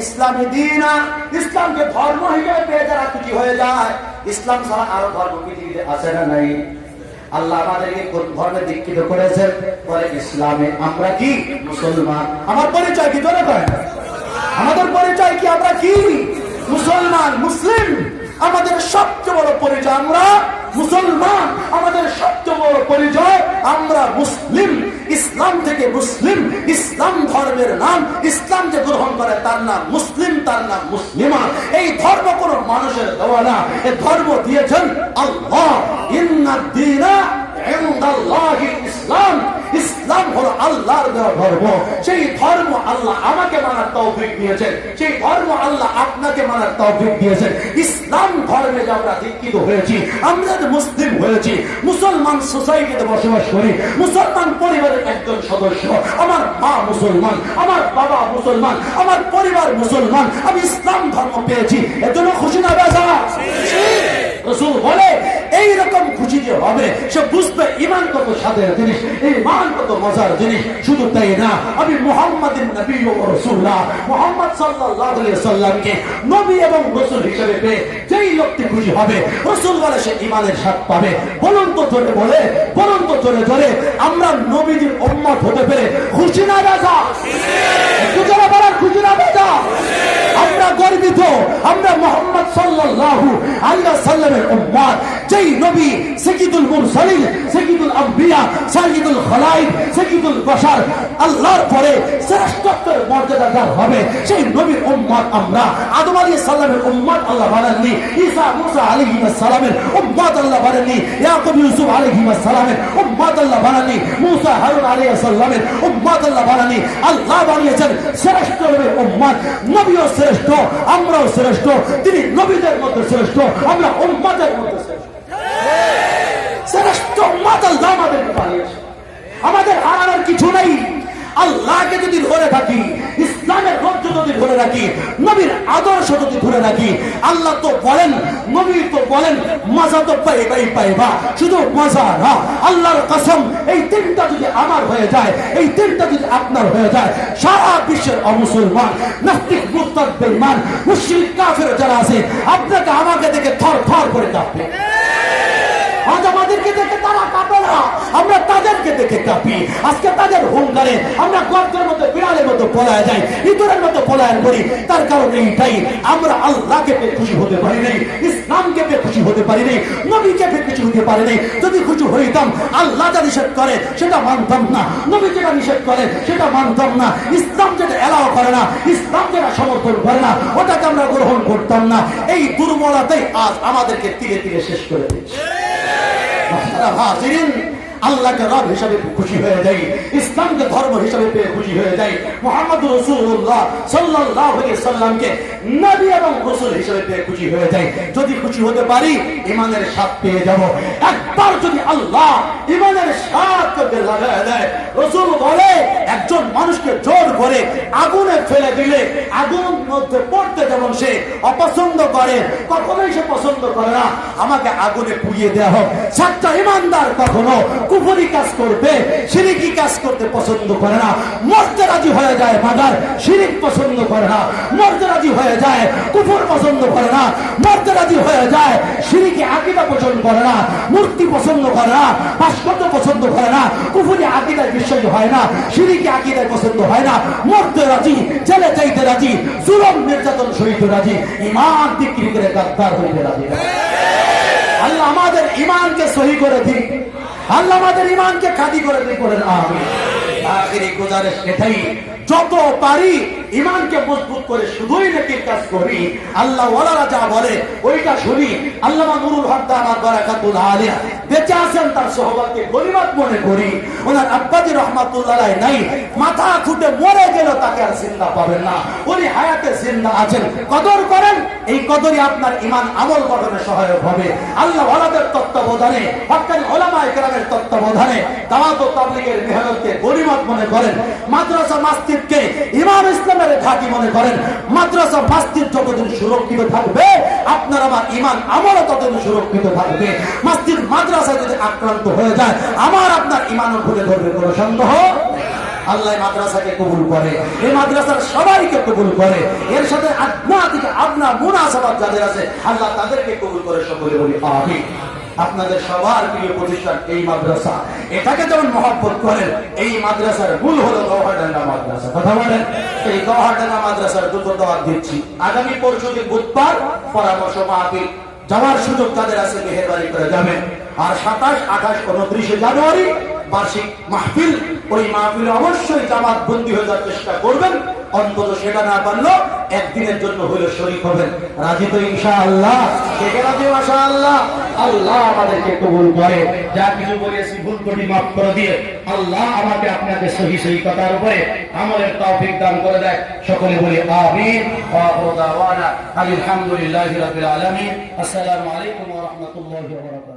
ইসলামী দিনা, ইসলামকে ধর্ম হিসেবে পেয়ে যারা খুশি হয়ে যায়। ইসলাম ছাড়া আরো ধর্ম পৃথিবীতে আছে না নাই? আল্লাহ আমাদেরকে কোন ধর্মে দীক্ষিত করেছেন? বলে ইসলামে। আমরা কি? মুসলমান। আমার পরিচয় কি? ধরে কয় আমাদের পরিচয় কি? আমরা কি? মুসলমান, মুসলিম। আমাদের সবচেয়ে বড় পরিচয় আমরা মুসলমান, আমাদের সবচেয়ে বড় পরিচয় আমরা মুসলিম। ইসলাম থেকে মুসলিম, ইসলাম ধর্মের নাম, ইসলাম যে গ্রহণ করে তার নাম মুসলিম, তার নাম মুসলিমা। এই ধর্ম কোন মানুষের দেওয়া না, এই ধর্ম দিয়েছেন আল্লাহ। ইন্নাদ দীনা ইনদাল্লাহিল ইসলাম। ইসলাম হলো আল্লাহর দেওয়া ধর্ম। সেই ধর্ম আল্লাহ আমাকে মানার তৌফিক দিয়েছেন, সেই ধর্ম আল্লাহ আপনাকে মানার তৌফিক দিয়েছেন। ইসলাম ধর্মে যে আমরা দীক্ষিত হয়েছি, আমরা যে মুসলিম হয়েছি, মুসলমান সোসাইটিতে বসবাস করি, মুসলমান পরিবারের একজন সদস্য, আমার মা মুসলমান, আমার বাবা মুসলমান, আমার পরিবার মুসলমান, আমি ইসলাম ধর্ম পেয়েছি, এর জন্য খুশি না বেজা? রাসূল বলে এইরকম খুশি যে হবে, সে বুঝবে ঈমান কত স্বাদের জিনিস, ঈমান কত মজার জিনিস। শুধু তাই না, আমি মুহাম্মাদিন নবী ও রাসূলুল্লাহ, মুহাম্মদ সাল্লাল্লাহু আলাইহি সাল্লামকে নবী এবং রাসূল হিসেবে পেয়ে যেই লোকটি খুশি হবে, রাসূল বলে সে ঈমানের স্বাদ পাবে। বলুন তো জোরে, বলে বলুন তো জোরে জোরে, আমরা নবীজির উম্মত হতে পেরে খুশি না বেজা? একটু জোরে বলার, খুশি না বেজা? আমরা গর্বিত, আমরা মুহাম্মদ সাল্লাল্লাহু আলাইহি সাল্লামের উম্মত। যেই নবী সাইয়্যিদুল মুরসালিন, সাইয়্যিদুল আম্বিয়া, সাইয়্যিদুল খালাইক, সাইয়্যিদুল বাশার, আল্লাহর পরে শ্রেষ্ঠত্বের মর্যাদা যার হবে, সেই নবীর উম্মত আমরা। আদম আলাইহিস সালামের উম্মত আল্লাহ বানাননি, ঈসা মুসা আলাইহিস সালামের উম্মত আল্লাহ বানাননি, ইয়াকুব ইউসুফ আলাইহিস সালামের উম্মত আল্লাহ বানাননি, মুসা হারুন আলাইহিস সালামের উম্মত আল্লাহ বানাননি। আল্লাহ বানিয়েছেন শ্রেষ্ঠ নবীর উম্মত। নবীও শ্রেষ্ঠ, আমরাও শ্রেষ্ঠ। তিনি নবীদের মধ্যে শ্রেষ্ঠ, আমরা উম্মতের মধ্যে শ্রেষ্ঠ। শ্রেষ্ঠ উম্মত আল্লাহ আমাদেরকে বানিয়েছে। আমাদের হারানোর কিছু নেই। আল্লাহকে যদি ধরে থাকি, ইসলামের রজ্জ যদি ধরে রাখি, নবীর আদর্শ যদি ধরে রাখি, আল্লাহ তো বলেন, নবী তো বলেন, মজা তো পাইবা। শুধু মজা না, আল্লাহর কসম, এই তিনটা যদি আমার হয়ে যায়, এই তিনটা যদি আপনার হয়ে যায়, সারা বিশ্বের অমুসলমান, নাস্তিক, মুরতাদ, বেঈমান, মুশরিক, কাফের যারা আছে, আপনাকে আমাকে দেখে থর থর করে কাঁপবে। আজ আমাদেরকে দেখে তারা কাঁপে না, আমরা তাদেরকে দেখে কাঁপি। আজকে তাদের হুঙ্কারে আমরা গর্তের মতো, বিড়ালের মতো পলায় যাই, ইঁদুরের মতো পলায়ন করি। তার কারণ এইটাই, আমরা আল্লাহকে পেয়ে খুশি হতে পারি নাই, ইসলামকে পেয়ে খুশি হতে পারি নাই, নবীকে পেয়ে খুশি হতে পারি নাই। যদি খুশি হইতাম, আল্লাহ যা নিষেধ করে সেটা মানতাম না, নবী যেটা নিষেধ করে সেটা মানতাম না, ইসলাম যেটা এলাও করে না, ইসলাম যেটা সমর্থন করে না, ওটাকে আমরা গ্রহণ করতাম না। এই দুর্বলতাই আজ আমাদেরকে তীরে তীরে শেষ করে দিচ্ছে। আল্লাহকে রব হিসাবে খুশি হয়ে যাই, ইসলামকে ধর্ম হিসাবে পেয়ে খুশি হয়ে যাই, মুহাম্মদ রাসূলুল্লাহ সাল্লাল্লাহু আলাইহি সাল্লামকে নবী এবং রাসূল হিসাবে পেয়ে খুশি হয়ে যাই। যদি খুশি হতে পারি, ঈমানের স্বাদ পেয়ে যাব। একবার যদি আল্লাহ ঈমানের স্বাদ করতে লাগায় দেয়, রাসূল বলে একজন মানুষকে জোর করে আগুনে ফেলে দিলে আগুন মধ্যে পড়তে যেমন সে অপছন্দ করে, কখনোই সে পছন্দ করে না আমাকে আগুনে পুড়িয়ে দেওয়া হোক। সচ্চা ঈমানদার কখনো কুফরি কাজ করতে, শিরকি কাজ করতে পছন্দ করে না, মরতে রাজি হয়ে যায় মাগার শিরিক পছন্দ করে না, মরতে রাজি হয়ে যায় কুফর পছন্দ করে না, মরতে রাজি হয়ে যায় শিরকি আকীদা পছন্দ করে না, মূর্তি পছন্দ করে না, ভাস্কর্য পছন্দ করে না, কুফরি আকীদায় বিশ্বাস হয় না, শিরকি আকীদায় পছন্দ হয় না, মরতে রাজি, জেলে যাইতে রাজি, জুলুম নির্যাতন সহিতে রাজি, ঈমান বিক্রি করে গাদ্দার হইতে রাজি। আল্লাহ আমাদের ঈমানকে সহি করে দিন, আল্লাহ আমাদের ঈমানকে খাঁটি করে দিন, করেন আমিন। আখিরি গুজারিশ এটাই, যত পারি ঈমানকে মজবুত করে শুধুই নেকির কাজ করি, আল্লাহ ওয়ালারা যা বলে ওইটা শুনি। আল্লামা নুরুল হক দামাত বারাকাতুল আলিয়া বেঁচে আছেন, তার সোহবতকে গনিমত মনে করি। ওনার আব্বাজি রহমাতুল্লাহ নাই, মাথা খুঁটে মরে গেল তাকে আর জিন্দা পাবেন না, উনি হায়াতে জিন্দা আছেন, কদর করেন। এই কদরই আপনার ঈমান আমল গঠনে সহায়ক হবে। আল্লাহ ওয়ালাদের তত্ত্বাবধানে, হক্কানি উলামায়ে কেরামের তত্ত্বাবধানে দাওয়াত ও তাবলীগের মেহনতকে গনিমত মনে করেন। মাদ্রাসা মসজিদকে ইমাম ইসলামের ঘাঁটি মনে করেন। মাদ্রাসা মসজিদ যতদিন সুরক্ষিত থাকবে, আপনার আমার ঈমান আমল ততদিন সুরক্ষিত থাকবে। মসজিদ মাদ্রাসা যদি আক্রান্ত হয়ে যায়, আমার আপনার ঈমানও ভুলে ধরবে, কোনো সন্দেহ। আল্লাহ মাদ্রাসাকে কবুল করে, এই মাদ্রাসার সবাইকে কবুল করে, এর সাথে আদনা থেকে আদনা মুনাসাবাত যাদের আছে আল্লাহ তাদেরকে কবুল করে, সকলে বলি আমিন। আপনাদের সবার প্রিয় প্রতিষ্ঠান এই মাদ্রাসা, এটাকে যেমন মহব্বত করেন, এই মাদ্রাসার মূল হলো গওহারডাঙ্গা মাদ্রাসা। কথা বলেন, এই গওহারডাঙ্গা মাদ্রাসার দুটো দাওয়াত দিচ্ছি। আগামী পরশু দিন বুধবার পরামর্শ মাহফিল, যাওয়ার সুযোগ যাদের আছে মেহেরবানি করে যাবেন। আর 27, 28, 29 জানুয়ারি বার্ষিক মাহফিল, ওই মাহফিলে অবশ্যই জামাত বন্দী হয়ে যাওয়ার চেষ্টা করবেন। অন্তত সেটা না পারলেও একদিনের জন্য হলে শরীক হবেন। রাজি তো ইনশাআল্লাহ? কে রাজি? মাশাআল্লাহ। আল্লাহ আমাদেরকে কবুল করে। যা কিছু বলেছি ভুল ত্রুটি মাফ করে দিয়ে আল্লাহ আমাকে আপনাকে সহি সহি কথার উপরে আমলের তৌফিক দান করে দেয়। সকলে বলি আমিন। ওয়া আখিরু দাওয়ানা আলহামদুলিল্লাহি রাব্বিল আলামিন। আসসালামু আলাইকুম ওয়া রাহমাতুল্লাহি ওয়া বারাকাতুহু।